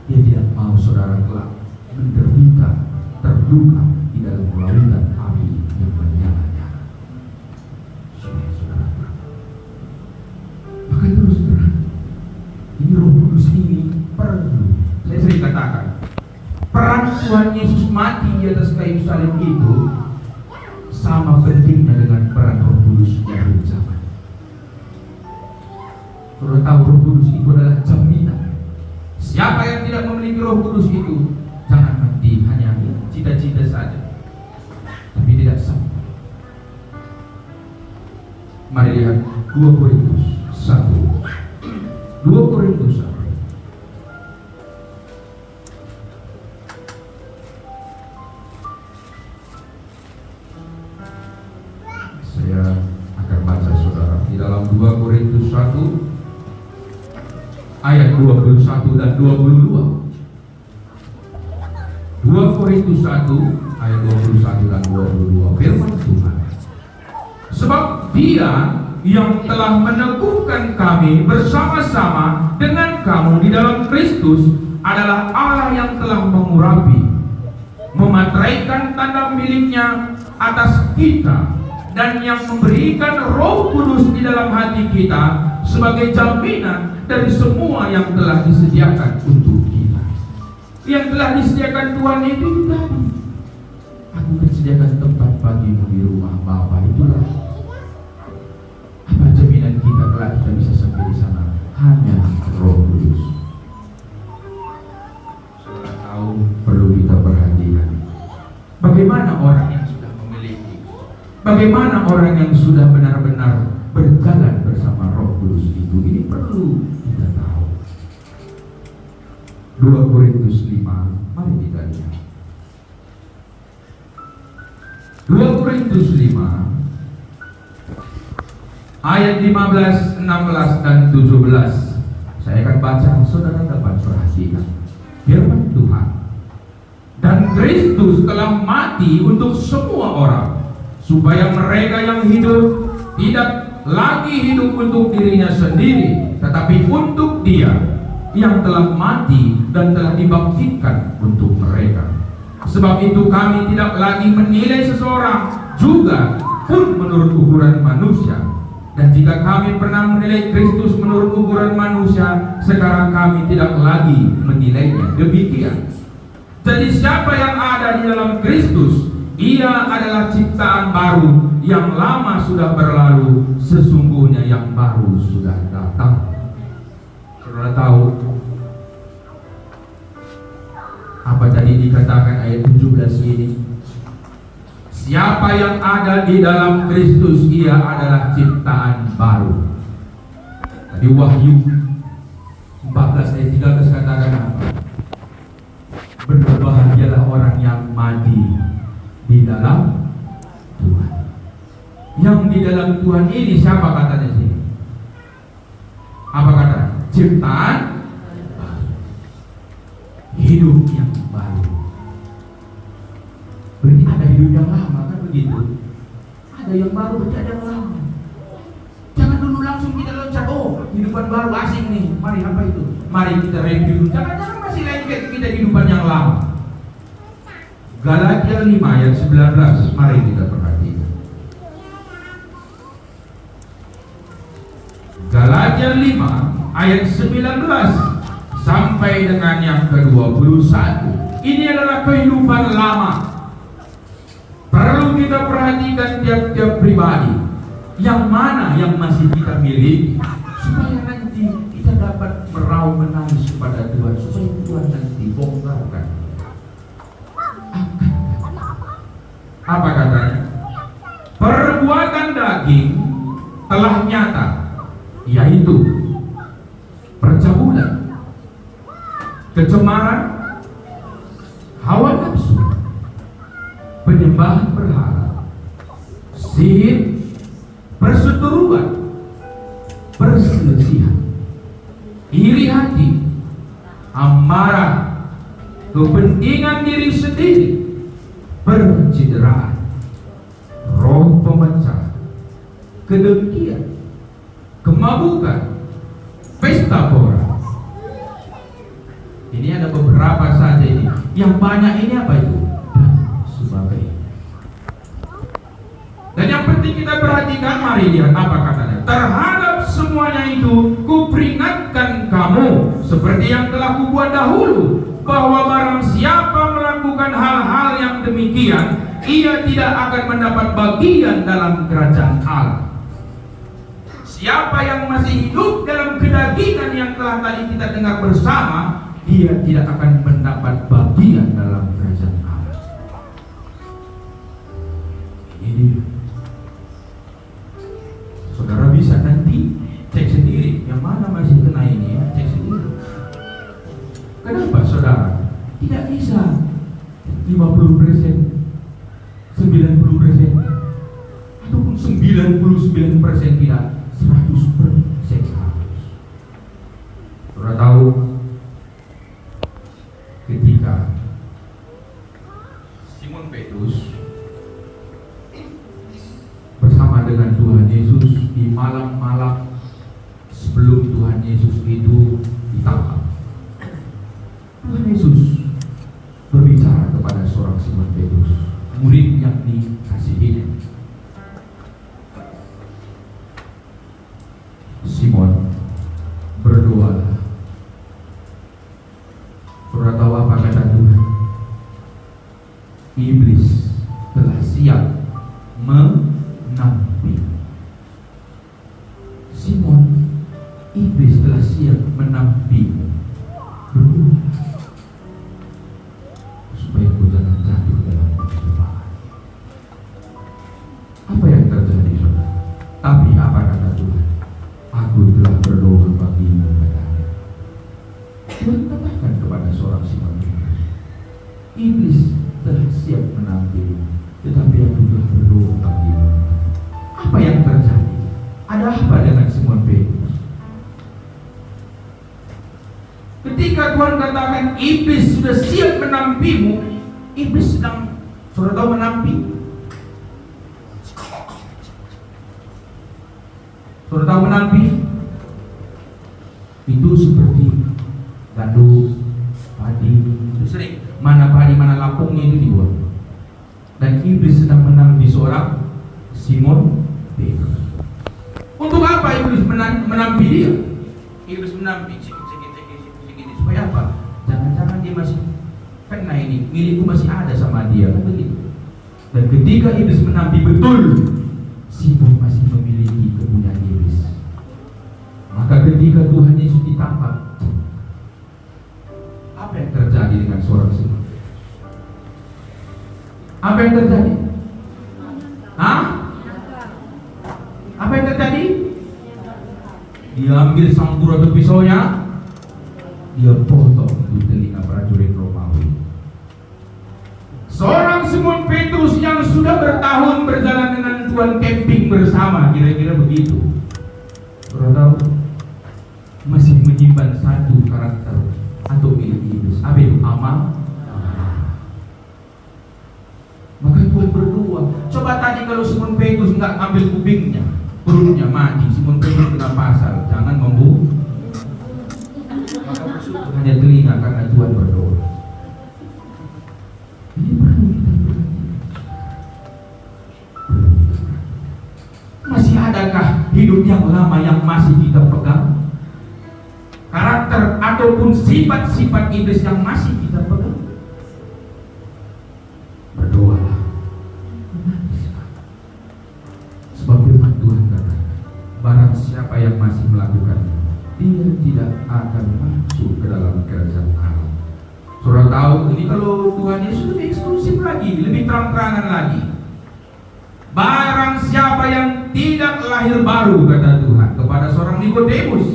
dia tidak mau saudara kelak menderita, terluka di dalam lautan api yang menyala-nyala. Saudara, maka terus terang, ini Roh Kudus ini perlu. Saya sering katakan, peran Tuhan Yesus mati di atas kayu salib itu sama pentingnya dengan peran Roh Kudus di akhir zaman. Saudara tahu Roh Kudus itu adalah jaminan. Siapa yang tidak memiliki Roh Kudus itu, jangan mati hanya cita-cita saja, tapi tidak sampai. Mari lihat 2 Korintus 1. 2 Korintus 1. Saya akan baca saudara di dalam 2 Korintus 1 ayat 21 dan 22. 2 Korintus 1 ayat 21 dan 22. Firman Tuhan. Sebab Dia yang telah meneguhkan kami bersama-sama dengan kamu di dalam Kristus adalah Allah yang telah mengurapi, memateraikan tanda miliknya atas kita, dan yang memberikan Roh Kudus di dalam hati kita sebagai jaminan dari semua yang telah disediakan untuk kita. Yang telah disediakan Tuhan itu tadi. Aku menyediakan tempat bagimu di rumah Bapa. Itulah apa jaminan kita kelak kita bisa sampai di sana hanya Roh Kudus. Saudara tahu, perlu kita perhatikan bagaimana orang yang sudah memiliki, bagaimana orang yang sudah benar-benar berjalan bersama Roh Kudus itu. Ini perlu kita tahu. 2 Korintus 5, mari kita lihat. 2 Korintus 5 ayat 15, 16 dan 17. Saya akan baca, saudara dapat perhatikan firman Tuhan. Dan Kristus telah mati untuk semua orang, supaya mereka yang hidup tidak lagi hidup untuk dirinya sendiri, tetapi untuk Dia yang telah mati dan telah dibangkitkan untuk mereka. Sebab itu kami tidak lagi menilai seseorang juga pun menurut ukuran manusia. Dan jika kami pernah menilai Kristus menurut ukuran manusia, sekarang kami tidak lagi menilainya demikian. Jadi siapa yang ada di dalam Kristus, ia adalah ciptaan baru, yang lama sudah berlalu, sesungguhnya yang baru sudah datang. Saudara tahu apa tadi dikatakan ayat 17 ini? Siapa yang ada di dalam Kristus, ia adalah ciptaan baru. Tadi Wahyu 14 ayat 13 katakan apa? Berbahagialah orang yang mati di dalam Tuhan. Yang di dalam Tuhan ini siapa katanya sini? Apa kata? Ciptaan baru. Hidup yang baru. Berarti ada hidup yang lama, kan begitu? Ada yang baru, berarti ada yang lama. Jangan dulu langsung kita loncat, oh kehidupan baru asing nih, mari apa itu? Mari kita review. Jangan masih lengket kita kehidupan yang lama. Galatia 5 ayat 19, mari kita perhatikan. Galatia 5 ayat 19 sampai dengan yang ke-21. Ini adalah kehidupan lama. Perlu kita perhatikan tiap-tiap pribadi, yang mana yang masih kita miliki, supaya nanti kita dapat meraup menangis kepada Tuhan, supaya Tuhan nanti bongkarkan. Apa katanya? Perbuatan daging telah nyata, yaitu percabulan, kecemaran, hawa nafsu, penyembahan berhala, sihir, perseteruan, perselisihan, iri hati, amarah, kepentingan diri sendiri, pencideraan, roh pemecah, kedengkian, kemabukan, pesta pora. Ini ada beberapa saja ini. Yang banyak ini apa itu? Sebagainya. Dan yang penting kita perhatikan, mari lihat apa katanya. Terhadap semuanya itu kuperingatkan kamu, seperti yang telah kubuat dahulu, bahwa barang siapa melakukan hal-hal yang demikian, ia tidak akan mendapat bagian dalam kerajaan Allah. Siapa yang masih hidup dalam kedagingan yang telah tadi kita dengar bersama, dia tidak akan mendapat bagian dalam kerajaan Allah. Ini dia. Saudara bisa nanti cek sendiri, yang mana masih kena ini ya, cek sendiri. Kenapa saudara? Tidak bisa 50%, 90%, ataupun 99% tidak, 100% harus. Saudara tahu, ketika Simon Petrus bersama dengan Tuhan Yesus di malam-malam sebelum Tuhan Yesus itu ditangkap, Tuhan Yesus berbicara kepada seorang Simon Petrus, murid yang dikasihinya. Simon, berdoalah. Saudara tahu apa kata Tuhan? Iblis telah siap menampi Simon. Apa yang terjadi, saudara? Tapi apa kata Tuhan? Aku telah berdoa bagimu, katanya. Tuhan katakan kepada seorang Simon Petrus, iblis telah siap menampilmu, tetapi aku telah berdoa bagimu. Apa yang terjadi? Ada apa dengan Simon Petrus? Ketika Tuhan katakan iblis sudah siap menampimu, iblis sedang, saudara tahu menampi? Saudara tahu menampi? Itu seperti gandum, padi, itu sering mana padi mana lapungnya itu dibuat. Dan iblis sedang menampi seorang Simon Petrus. Untuk apa iblis menampi dia? Iblis menampi sedikit supaya apa? Jangan-jangan dia masih kena ini, milikku masih ada sama dia, kan begitu. Dan ketika iblis menampi betul, Simon masih memiliki kepunyaan iblis. Maka ketika Tuhan Yesus ditangkap, apa yang terjadi dengan seorang Simon? Apa yang terjadi? Hah? Apa yang terjadi? Dia ambil sangkur atau pisaunya, dia potong di telinga prajurit Romawi. Seorang Simon Petrus yang sudah bertahun berjalan dengan Tuhan, camping bersama, kira-kira begitu. Saudara tahu, masih menyimpan satu karakter atau milik iblis. Apa itu? Amal. Maka Tuhan berdoa. Coba tadi kalau Simon Petrus nggak ambil kupingnya, perutnya mati, Simon Petrus kena pasal, jangan membunuh. Maka bersyukur hanya telinga karena Tuhan berdoa. Ini perlu kita perhatikan. Masih adakah hidup yang lama yang masih kita pegang? Karakter ataupun sifat-sifat iblis yang masih kita pegang? Berdoalah. Sebab firman Tuhan kata, barang siapa yang masih melakukannya, dia tidak akan masuk ke dalam kerajaan Allah. Saudara tahu, ini kalau Tuhan Yesus lebih eksklusif lagi, lebih terang-terangan lagi. Barang siapa yang tidak lahir baru, kata Tuhan kepada seorang Nikodemus,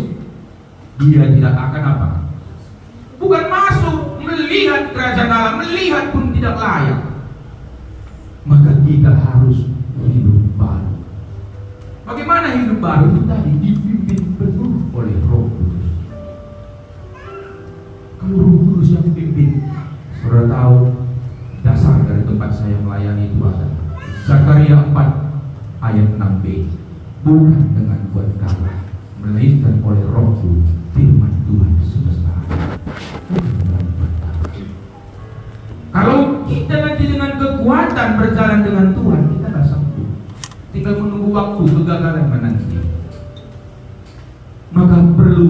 dia tidak akan apa? Bukan masuk, melihat kerajaan Allah, melihat pun tidak layak. Maka kita harus hidup baru. Bagaimana hidup baru itu tadi? Dipimpin penuh oleh Roh Kudus. Kalau Roh Kudus yang pimpin, saudara tahu dasar dari tempat saya melayani itu ada Zakaria 4 ayat 6b. Bukan dengan berkata, melainkan oleh Roh Kudus, firman Tuhan semesta alam. Bukan dengan berkata. Kalau kita nanti dengan kekuatan berjalan dengan Tuhan, kita tidak sanggup. Tinggal menunggu waktu kegagalan menanti. Maka perlu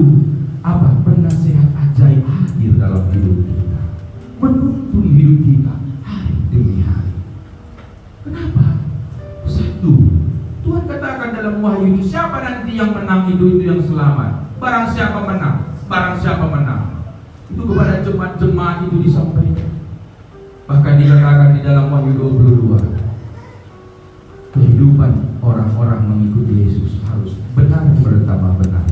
apa? Penasehat ajaib hadir dalam hidup kita, menuntun hidup kita hari demi hari. Kenapa? Satu, Tuhan katakan dalam Wahyu itu, siapa nanti yang menang hidup itu yang selamat? Barang siapa menang? Barang siapa menang? Itu kepada jemaat-jemaat itu disampaikan. Bahkan dikatakan di dalam Wahyu 22, kehidupan orang-orang mengikuti Yesus harus benar bertambah benar,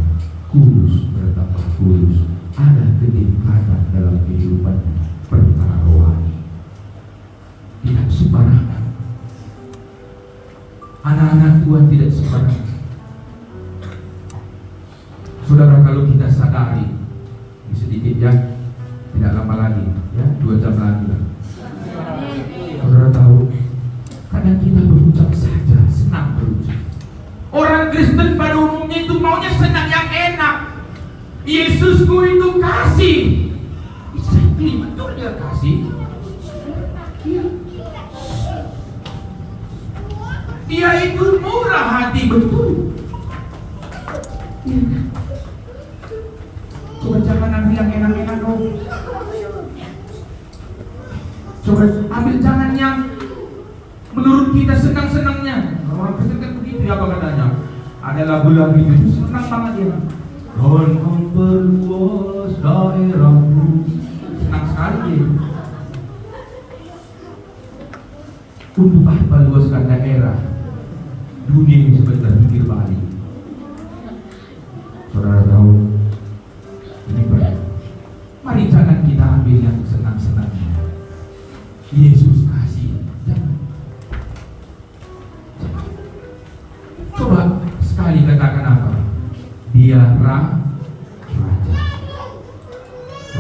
kudus bertambah kudus. Ada ketingkatan dalam kehidupannya perkara rohani. Tidak sembarangan. Anak-anak Tuhan tidak sembarangan. Saudara, kalau kita sadari, ini sedikit ya, tidak lama lagi, ya 2 jam lagi lah. Saudara tahu, kadang kita berucap saja, senang berucap. Orang Kristen pada umumnya itu maunya senang yang enak. Yesusku itu kasih. Exactly, betul dia kasih. Dia itu murah hati, betul. Coba jangan ambil yang enak-enak dong. Coba ambil jangan yang menurut kita senang-senangnya. Orang Kristen kan begitu ya, apa katanya? Ada lagu-lagu itu senang banget ya. Dan memperluas daerahmu. Senang sekali ya. Untuk apa luaskan daerah? dunia ini sebentar pikir balik. Saudara tahu, ini baik. Mari jangan kita ambil yang senang-senangnya. Yesus kasih, jangan. Coba sekali katakan apa? Dia raja.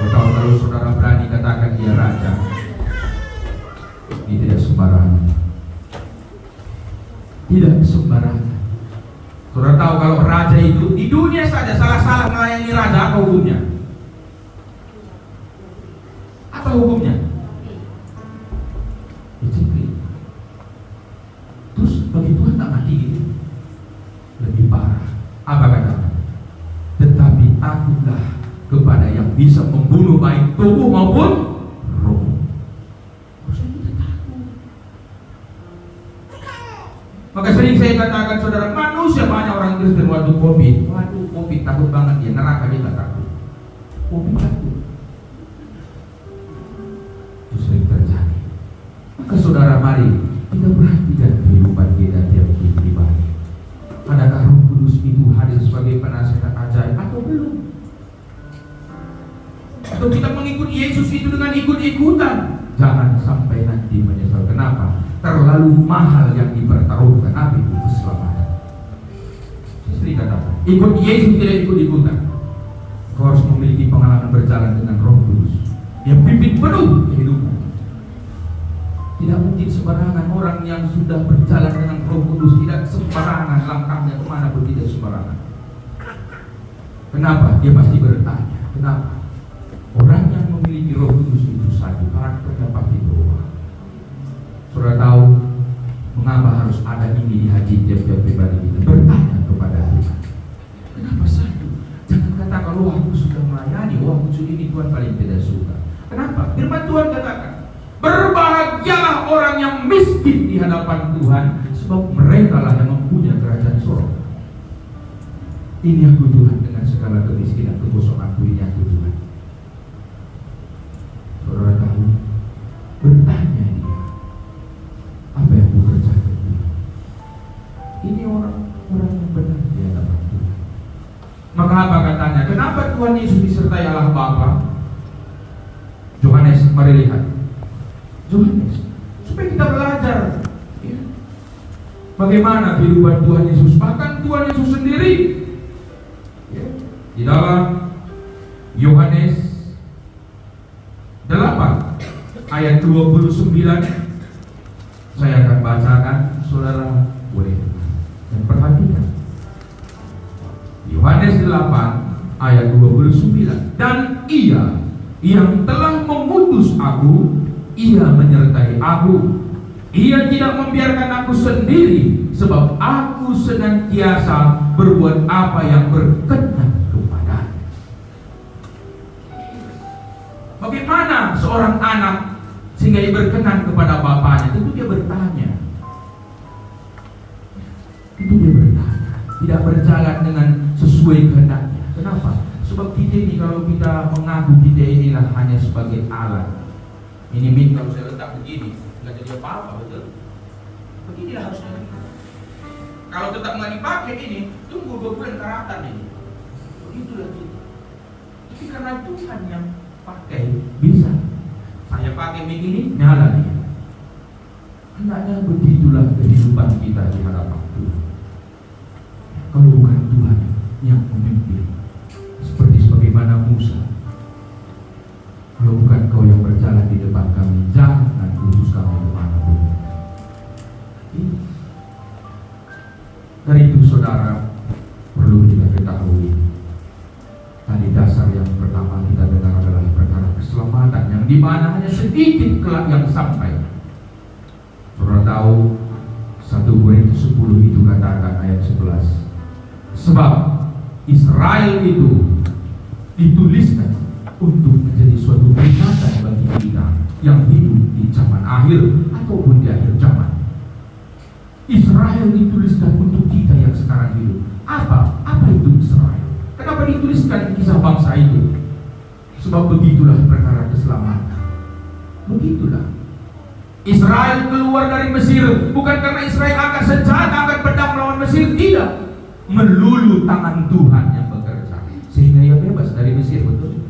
Kalau saudara berani katakan dia raja, ini tidak sembarangan. Tidak sembarangan. Saudara tahu kalau raja itu di dunia saja salah-salah melayani raja, apa hukumnya? Apa hukumnya? Dicekik. Terus bagi Tuhan tak mati gitu? Lebih parah. Apa kata? Tetapi akulah kepada yang bisa membunuh baik tubuh maupun roh. Maka sering saya katakan, saudara, manusia banyak orang Kristen waktu COVID. Waduh, COVID takut banget dia, neraka dia tak takut. COVID takut. Itu sering terjadi. Maka saudara, mari kita perhatikan kehidupan kita tiap pribadi. Adakah Roh Kudus itu hadir sebagai penasihat ajaib atau belum? Atau kita mengikuti Yesus itu dengan ikut-ikutan? Jangan sampai nanti menyesal. Kenapa? Terlalu mahal yang dipertaruhkan. Apa itu? Keselamatan. Istri katakan, ikut Yesus tidak ikut-ikutan. Kau harus memiliki pengalaman berjalan dengan Roh Kudus yang pimpin penuh kehidupan. Tidak mungkin sembarangan. Orang yang sudah berjalan dengan Roh Kudus tidak sembarangan langkahnya kemana pun, tidak sembarangan. Kenapa? Dia pasti bertanya. Kenapa? Orang yang memiliki Roh Kudus itu satu karakternya pasti berubah. Saudara tahu mengapa harus ada ini di haji tiap-tiap pribadi kita? Bertanya kepada Tuhan. Kenapa satu? Jangan katakan, kalau aku sudah melayani, aku sudah ini, Tuhan paling tidak suka. Kenapa? Firman Tuhan katakan, berbahagialah orang yang miskin di hadapan Tuhan, sebab mereka lah yang mempunyai kerajaan surga. Ini aku Tuhan, dengan segala kemiskinan kekosonganku, ini aku Tuhan. Saudara tahu, bertanya dia, apa yang aku kerjakan Tuhan? Ini orang yang benar di hadapan Tuhan. Maka apa katanya? Kenapa Tuhan Yesus disertai Allah Bapa? Yohanes, mari lihat. Yohanes, supaya kita belajar ya, bagaimana kehidupan Tuhan Yesus. Bahkan Tuhan Yesus sendiri ya, di dalam Yohanes 8 ayat 29, saya akan bacakan, saudara boleh dan perhatikan. Yohanes 8 ayat 29, dan Ia yang telah memutus aku, Ia menyertai aku. Ia tidak membiarkan aku sendiri, sebab aku senantiasa berbuat apa yang berkenan kepadanya. Bagaimana seorang anak sehingga ia berkenan kepada bapaknya? Tentu dia bertanya. Itu dia bertanya, tidak berjalan dengan sesuai kehendaknya. Kenapa? Sebab kita ini, kalau kita mengaku kita inilah hanya sebagai alat. Ini min, kalau saya letak begini nggak jadi apa-apa, betul? Beginilah harusnya. Kalau tetap nggak dipakai ini, tunggu 2 bulan karatan ini. Begitulah kita. Tapi karena Tuhan yang pakai, bisa. Saya pakai begini, nyala dia. Hendaknya begitulah kehidupan kita di hadapan Tuhan. Kalau bukan Tuhan yang memimpin, seperti sebagaimana Musa, kalau bukan Kau yang berjalan di depan kami, jangan utus kami kemanapun. Dari itu saudara, perlu kita ketahui, tadi dasar yang pertama kita dengar adalah perkara keselamatan, yang dimana hanya sedikit kelak yang sampai. Saudara tahu 1 Korintus 10 itu katakan ayat 11, sebab Israel itu dituliskan untuk menjadi suatu peringatan bagi kita yang hidup di zaman akhir ataupun di akhir zaman. Israel dituliskan untuk kita yang sekarang hidup. Apa itu Israel? Kenapa dituliskan kisah bangsa itu? Sebab begitulah perkara keselamatan. Begitulah. Israel keluar dari Mesir bukan karena Israel angkat senjata, angkat pedang melawan Mesir. melulu tangan Tuhan yang bekerja, sehingga ia bebas dari Mesir. Betul?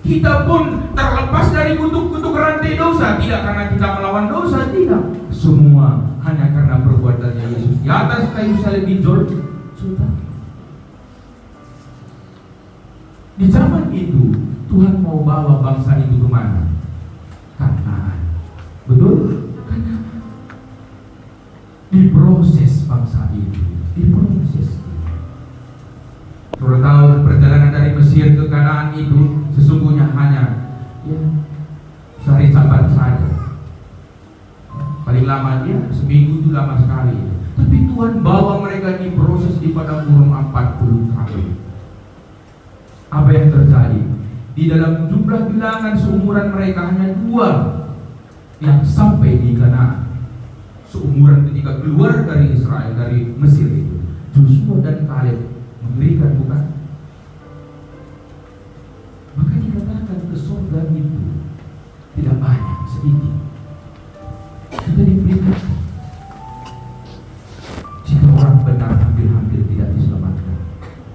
Kita pun terlepas dari kutuk-kutuk rantai dosa, tidak karena kita melawan dosa, tidak. Semua hanya karena perbuatannya Yesus di atas kayu salib di Golgota. Di zaman itu Tuhan mau bawa bangsa itu kemana? Kanaan. Betul? Kanaan. Diproses bangsa itu, diproses. Saudara tahu perjalanan dari Mesir ke Kanaan itu sesungguhnya hanya sehari Sabat saja. Paling lama dia seminggu itu lama sekali. Tapi Tuhan bawa mereka diproses di padang gurun 40 tahun. Apa yang terjadi? Di dalam jumlah bilangan seumuran mereka hanya 2 yang sampai di Kanaan. Seumuran ketika keluar dari Israel, dari Mesir itu, Joshua dan Kaleb. Mengerikan, bukan? Maka dikatakan ke surga itu tidak banyak, sedikit. Kita diperingatkan, jika orang benar hampir-hampir tidak diselamatkan,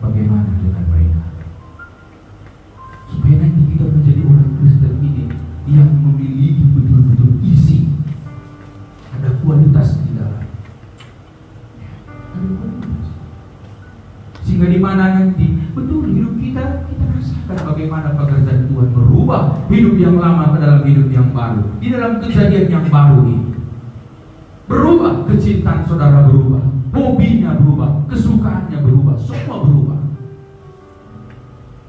bagaimana dengan mereka? Supaya nanti kita menjadi orang Kristen ini yang memiliki betul-betul isi, ada kualitas di dalam, ada kualitas. Sehingga di mana nanti betul hidup kita rasakan bagaimana pekerjaan Tuhan merubah hidup yang lama ke dalam hidup yang baru. Di dalam kejadian yang baru ini berubah, kecintaan saudara berubah, hobinya berubah, kesukaannya berubah, semua berubah.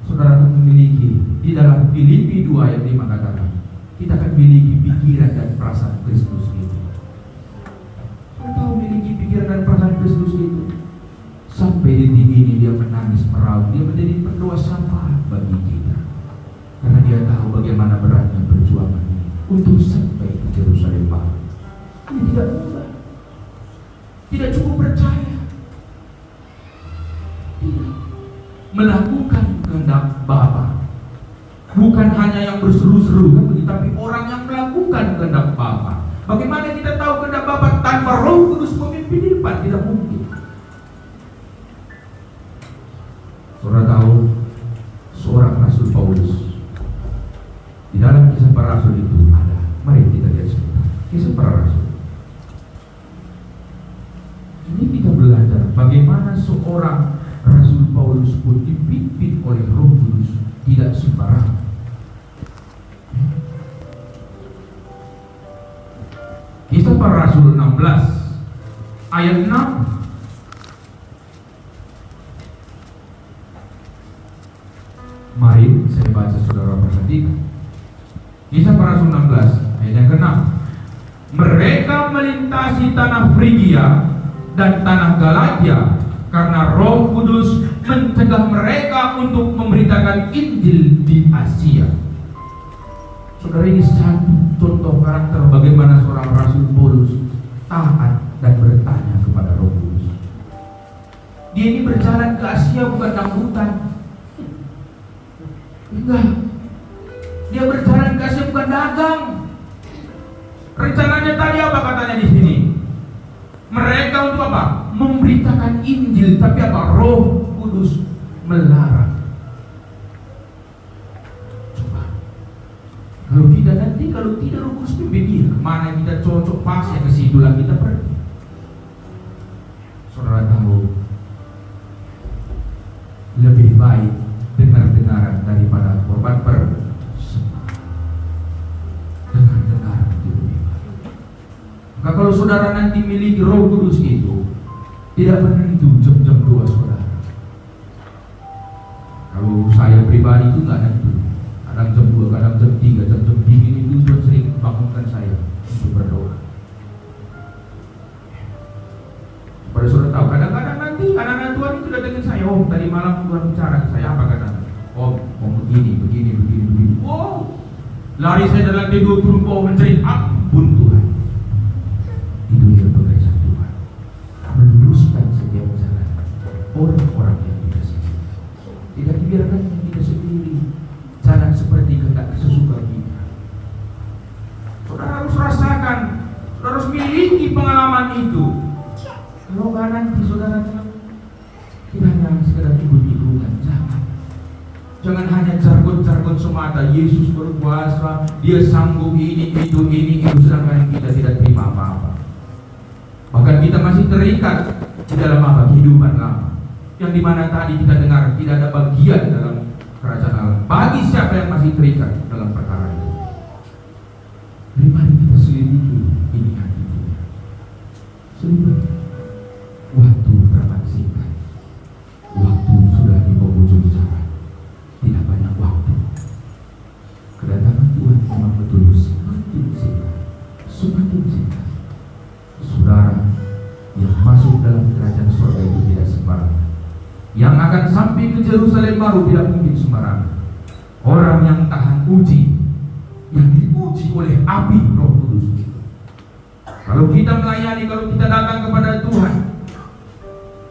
Saudara akan memiliki di dalam Filipi 2 ayat 5 katakan, kita akan memiliki pikiran dan perasaan Kristus itu. Saudara tahu memiliki pikiran dan perasaan Kristus itu. Sampai detik ini dia menangis meraung, dia menjadi pendoa syafaat bagi kita, karena dia tahu bagaimana beratnya perjuangan ini untuk sampai ke Yerusalem baru. Ini tidak mudah, tidak cukup percaya, tidak melakukan kehendak Bapa. Bukan hanya yang berseru-seru kan begitu, tapi orang yang melakukan kehendak Bapa. Bagaimana kita tahu kehendak Bapa tanpa Roh Kudus memimpin di depan? Tidak mungkin. Saudara tahu seorang Rasul Paulus di dalam Kisah Para Rasul itu ada. Mari kita lihat sebentar Kisah Para Rasul. Ini kita belajar bagaimana seorang Rasul Paulus pun dipimpin oleh Roh Kudus, tidak sembarangan. Kisah Para Rasul 16 ayat 6. Mari saya baca, saudara perhatikan. Kisah Para Rasul 16 ayat yang ke-6. Mereka melintasi tanah Frigia dan tanah Galatia karena Roh Kudus mencegah mereka untuk memberitakan Injil di Asia. Saudara, ini satu contoh karakter bagaimana seorang Rasul Paulus taat dan bertanya kepada Roh Kudus. Dia ini berjalan ke Asia bukan dangdutan. Enggak. Dia berjalan ke Asia bukan dagang. Rencananya tadi apa katanya di sini? Mereka untuk apa? Memberitakan Injil, tapi apa? Roh Kudus melarang. Coba. Kalau kita nanti, kalau tidak Roh Kudus pimpin, kemana kita cocok pasnya, ke situlah kita pergi. Saudara tahu, lebih baik dengar-dengaran daripada korban persembahan. Dengar-dengaran itu lebih baik. Maka kalau saudara nanti miliki Roh Kudus itu, tidak menentu jam-jam doa saudara. Kalau saya pribadi itu nggak nentu. Kadang jam 2, kadang jam 3, jam dingin itu Tuhan sering bangunkan saya untuk berdoa. Supaya saudara tahu, kadang-kadang nanti anak-anak Tuhan itu datangin saya, Om tadi malam Tuhan bicara ke saya, apa katanya? Om begini. Wow, lari saya dalam tidur turun bawah mencari ampun Tuhan. Itu dia pekerjaan Tuhan, meluruskan setiap jalan orang-orang yang kita sendiri. Tidak dibiarkan yang kita sendiri jalan seperti kehendak sesuka kita. Saudara harus rasakan, saudara harus miliki pengalaman itu. Kalau nanti saudara tidak hanya sekedar ikut-ikutan, jangan hanya jargon-jargon semata. Yesus berkuasa, Dia sanggup ini, itu, sedangkan kita tidak terima apa-apa. Bahkan kita masih terikat di dalam apa? Kehidupan lama, yang dimana tadi kita dengar tidak ada bagian dalam kerajaan Allah. Bagi siapa yang masih terikat dalam perkara itu, mari kita selidiki ini hati kita. Selidiki. Waktu teramat singkat, waktu sudah di penghujung jalan, tidak banyak waktu. Kedatangan Tuhan memang betul semakin singkat, semakin singkat. Saudara yang masuk dalam kerajaan surga itu tidak sembarangan. Yang akan sampai ke Yerusalem baru tidak mungkin sembarangan. Orang yang tahan uji, yang diuji oleh api Roh Kudus. Kalau kita melayani, kalau kita datang kepada Tuhan,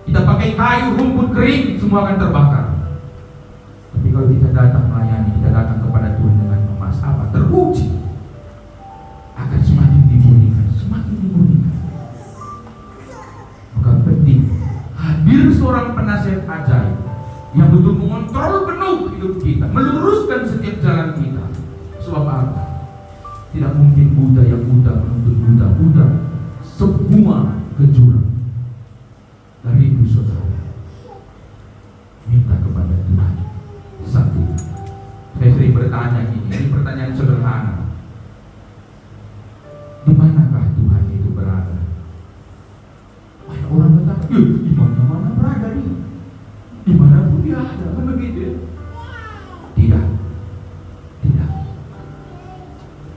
kita pakai kayu, rumput kering, semua akan terbakar. Tapi kalau kita datang melayani, kita datang kepada Tuhan dengan emas apa? Teruji, akan semakin dimurnikan, semakin dimurnikan. Maka penting hadir seorang penasihat ajaib yang betul mengontrol penuh hidup kita, meluruskan setiap jalan kita. Sebab apa? Tidak mungkin buta yang buta menuntut buta semua ke jurang. Dari itu saudara, minta kepada Tuhan. Satu, saya sering bertanya ini pertanyaan sederhana. Di manakah Tuhan itu berada? Banyak orang bertanya, di mana berada dia? Di mana pun dia ada, kan begitu ya? Tidak.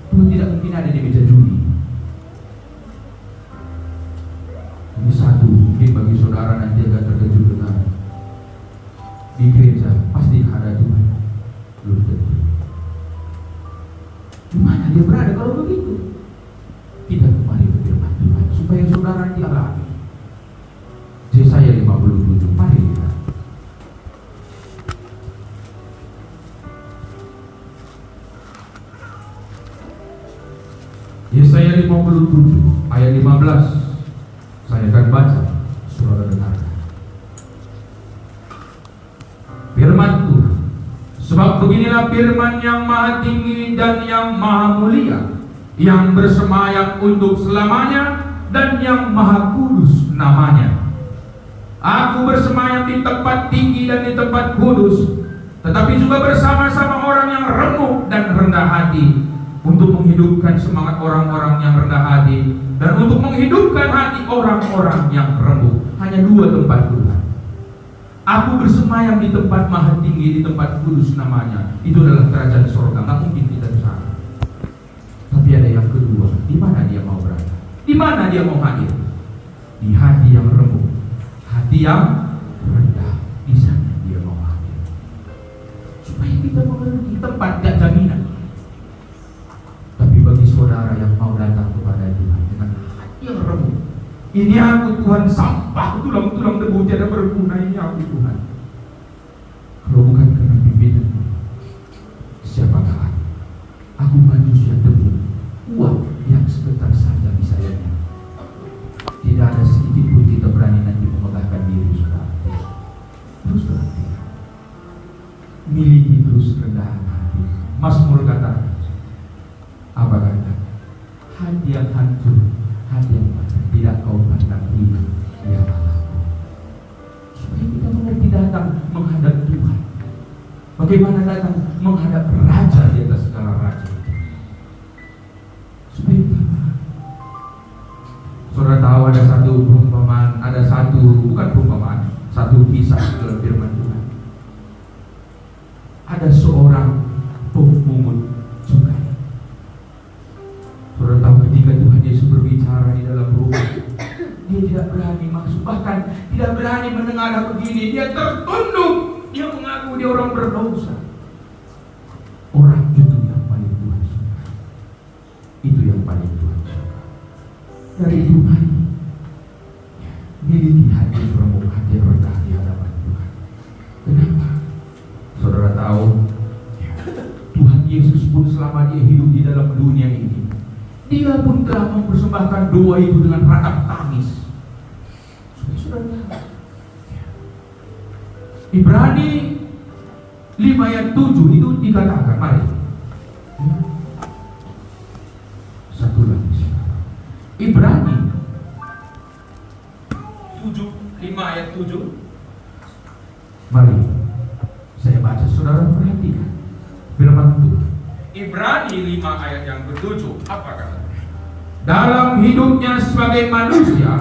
Tuhan tidak mungkin ada di meja judi. Ini satu, mungkin bagi saudara nanti agak terkejut dengan di gereja pasti ada Tuhan. Belum tentu. Di mana dia berada kalau begitu? Kita kembali ke firman Tuhan supaya saudara dialami. Yesaya 57, mari lihat. Yesaya 57 ayat 15. Saya akan baca, saudara dengarkan. Firman Tuhan. Sebab beginilah firman yang maha tinggi dan yang maha mulia, yang bersemayam untuk selamanya dan yang maha kudus namanya. Aku bersemayam di tempat tinggi dan di tempat kudus, tetapi juga bersama-sama orang yang remuk dan rendah hati, untuk menghidupkan semangat orang-orang yang rendah hati dan untuk menghidupkan hati orang-orang yang remuk. Hanya dua tempat Tuhan. Aku bersemayam di tempat maha tinggi, di tempat kudus namanya. Itu adalah kerajaan surga. Nggak mungkin kita di sana. Tapi ada yang kedua. Di mana dia mau berada? Di mana dia mau hadir? Di hati yang remuk, hati yang rendah. Di sana dia mau hadir. Supaya kita memiliki tempat dan jaminan. Tapi bagi saudara yang mau datang kepada Tuhan dengan hati yang remuk, ini aku Tuhan, sampah, tulang-tulang debu tiada berguna, ini aku Tuhan. Kalau bukan karena pimpinan, siapakah aku? Aku manusia debu, uap yang sebentar saja bisa lenyap. Tidak ada sedikit pun kita berani nanti memegahkan diri, saudara. Terus berhenti, miliki terus rendahan hati. Mazmur kata, apa kata? Hati yang hancur, hati yang tidak kau pandang ini, ya Allahku. Supaya kita mengerti datang menghadap Tuhan. Bagaimana datang menghadap Raja di atas segala raja. Supaya kita, saudara tahu ada satu perumpamaan, satu kisah dalam firman Tuhan. Ada seorang pemungut cukai. Saudara tahu ketika Tuhan Yesus berbicara di dalam rumah, dia tidak berani masuk, bahkan tidak berani mendengar begini. Dia tertunduk, dia mengaku dia orang berdosa. Orang itu yang paling Tuhan suka. Itu yang paling Tuhan suka. Dari Tuhan, miliki hati remuk, hati rendah di hadapan Tuhan. Kenapa? Saudara tahu, Tuhan Yesus pun selama dia hidup di dalam dunia ini, dia pun telah mempersembahkan doa itu dengan ratap tangis. Ibrani 5 ayat 7 itu dikatakan, mari. Satu lagi. Ibrani 5 ayat 7. Mari saya baca, saudara perhatikan firman Tuhan. Ibrani 5 ayat yang ke-7, apa kata? Dalam hidupnya sebagai manusia,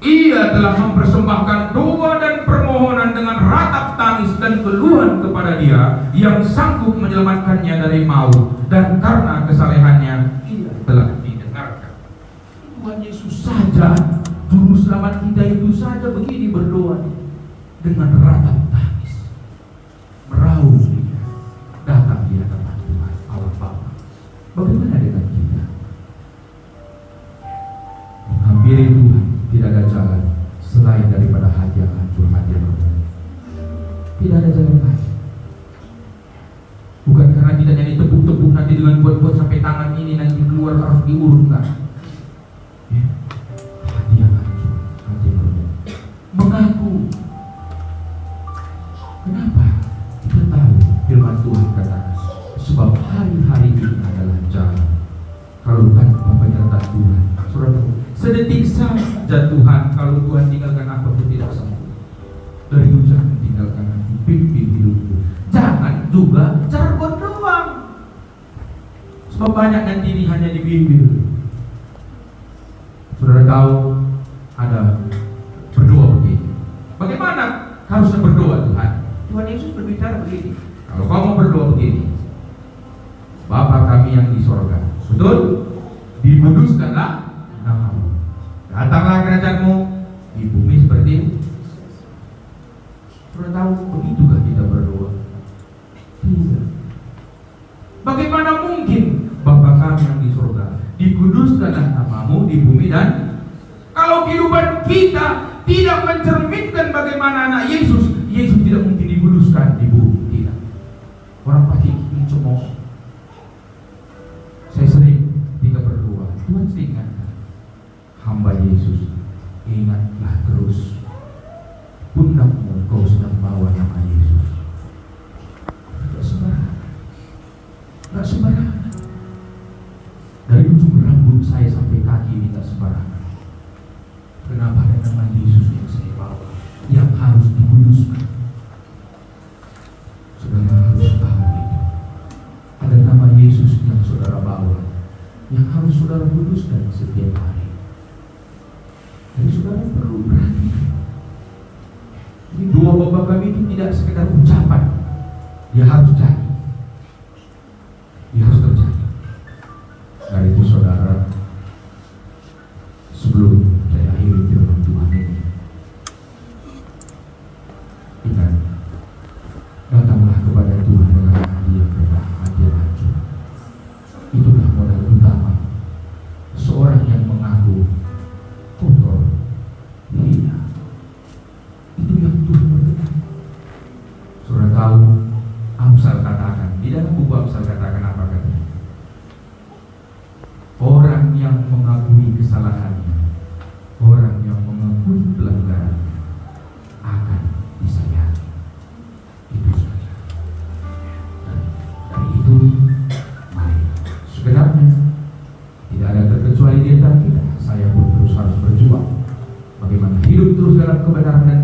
ia telah mempersembahkan doa dan permohonan dengan ratap tangis dan keluhan kepada Dia yang sanggup menyelamatkannya dari maut, dan karena kesalehannya ia telah didengarkan. Tuhan Yesus saja, juru selamat kita itu saja begini berdoa dengan ratap tangis, meraung dia, datang di hadapan Tuhan Allah Bapa. Bagaimana dengan kita? Menghampiri Tuhan tidak ada jalan selain daripada hati yang hancur, hati yang lemah. Tidak ada jalan lain. Bukan karena tidak nyanyi tepuk-tepuk nanti dengan buat-buat sampai tangan ini nanti keluar harus diurutkan. Ya. Hati yang hancur, hati yang lemah. Mengaku. Kenapa? Kita tahu firman Tuhan katakan, sebab hari-hari ini adalah jalan kalau tanpa penyertaan Tuhan. Saudara, sedetik saja Tuhan, kalau Tuhan tinggalkan apa pun tidak sembuh. Dari itu jangan tinggalkan hati, pimpin hidupku. Jangan juga jargon doang. Sebab banyak nanti ini hanya di bibir. Saudara tahu ada berdoa begini. Bagaimana harusnya berdoa Tuhan? Tuhan Yesus berbicara begini. Kalau kau mau berdoa begini, Bapa kami yang di sorga, betul? Dikuduskanlah namamu, datanglah kerajaanmu di bumi seperti ini. Sudah tahu begitukah kita berdoa? Tidak. Bagaimana mungkin Bapa kami yang di surga, dikuduskanlah namamu di bumi, dan kalau kehidupan kita tidak mencerminkan bagaimana anak Yesus, Yesus tidak mungkin dikuduskan di bumi. Tidak. Orang pasti mencemooh. Saya sering ketika berdoa, Tuhan ingatkan hamba Yesus, ingatlah terus pundakmu kau sedang bawa nama Yesus. Tidak sembarangan, tidak sembarangan. Dari ujung rambut saya sampai kaki ini tidak sembarangan. Kenapa ada nama Yesus yang saya bawa, yang harus dikuduskan? Saudara harus tahu itu. Ada nama Yesus yang saudara bawa, yang harus saudara kuduskan setiap hari. Jadi saudara perlu perhatikan. Jadi doa Bapa kami itu tidak sekedar ucapan, dia harus jadi, dia harus terjadi. Dari itu saudara, sebelum saya akhiri firman Tuhan ini, ingat, datanglah kepada Tuhan dengan hati yang rendah, hati yang hancur. Itulah modal utama seorang yang mengaku kotor, hina. Itu yang Tuhan berkenan. Saudara tahu, Amsal katakan, di dalam buku Amsal katakan apa katanya? Orang yang mengakui kesalahannya, orang yang mengakui pelanggarannya akan disayangi. Itu saja. Dari itu, mari. Sebenarnya tidak ada terkecuali di antara kita. Saya pun terus harus berjuang bagaimana hidup terus dalam kebenaran dan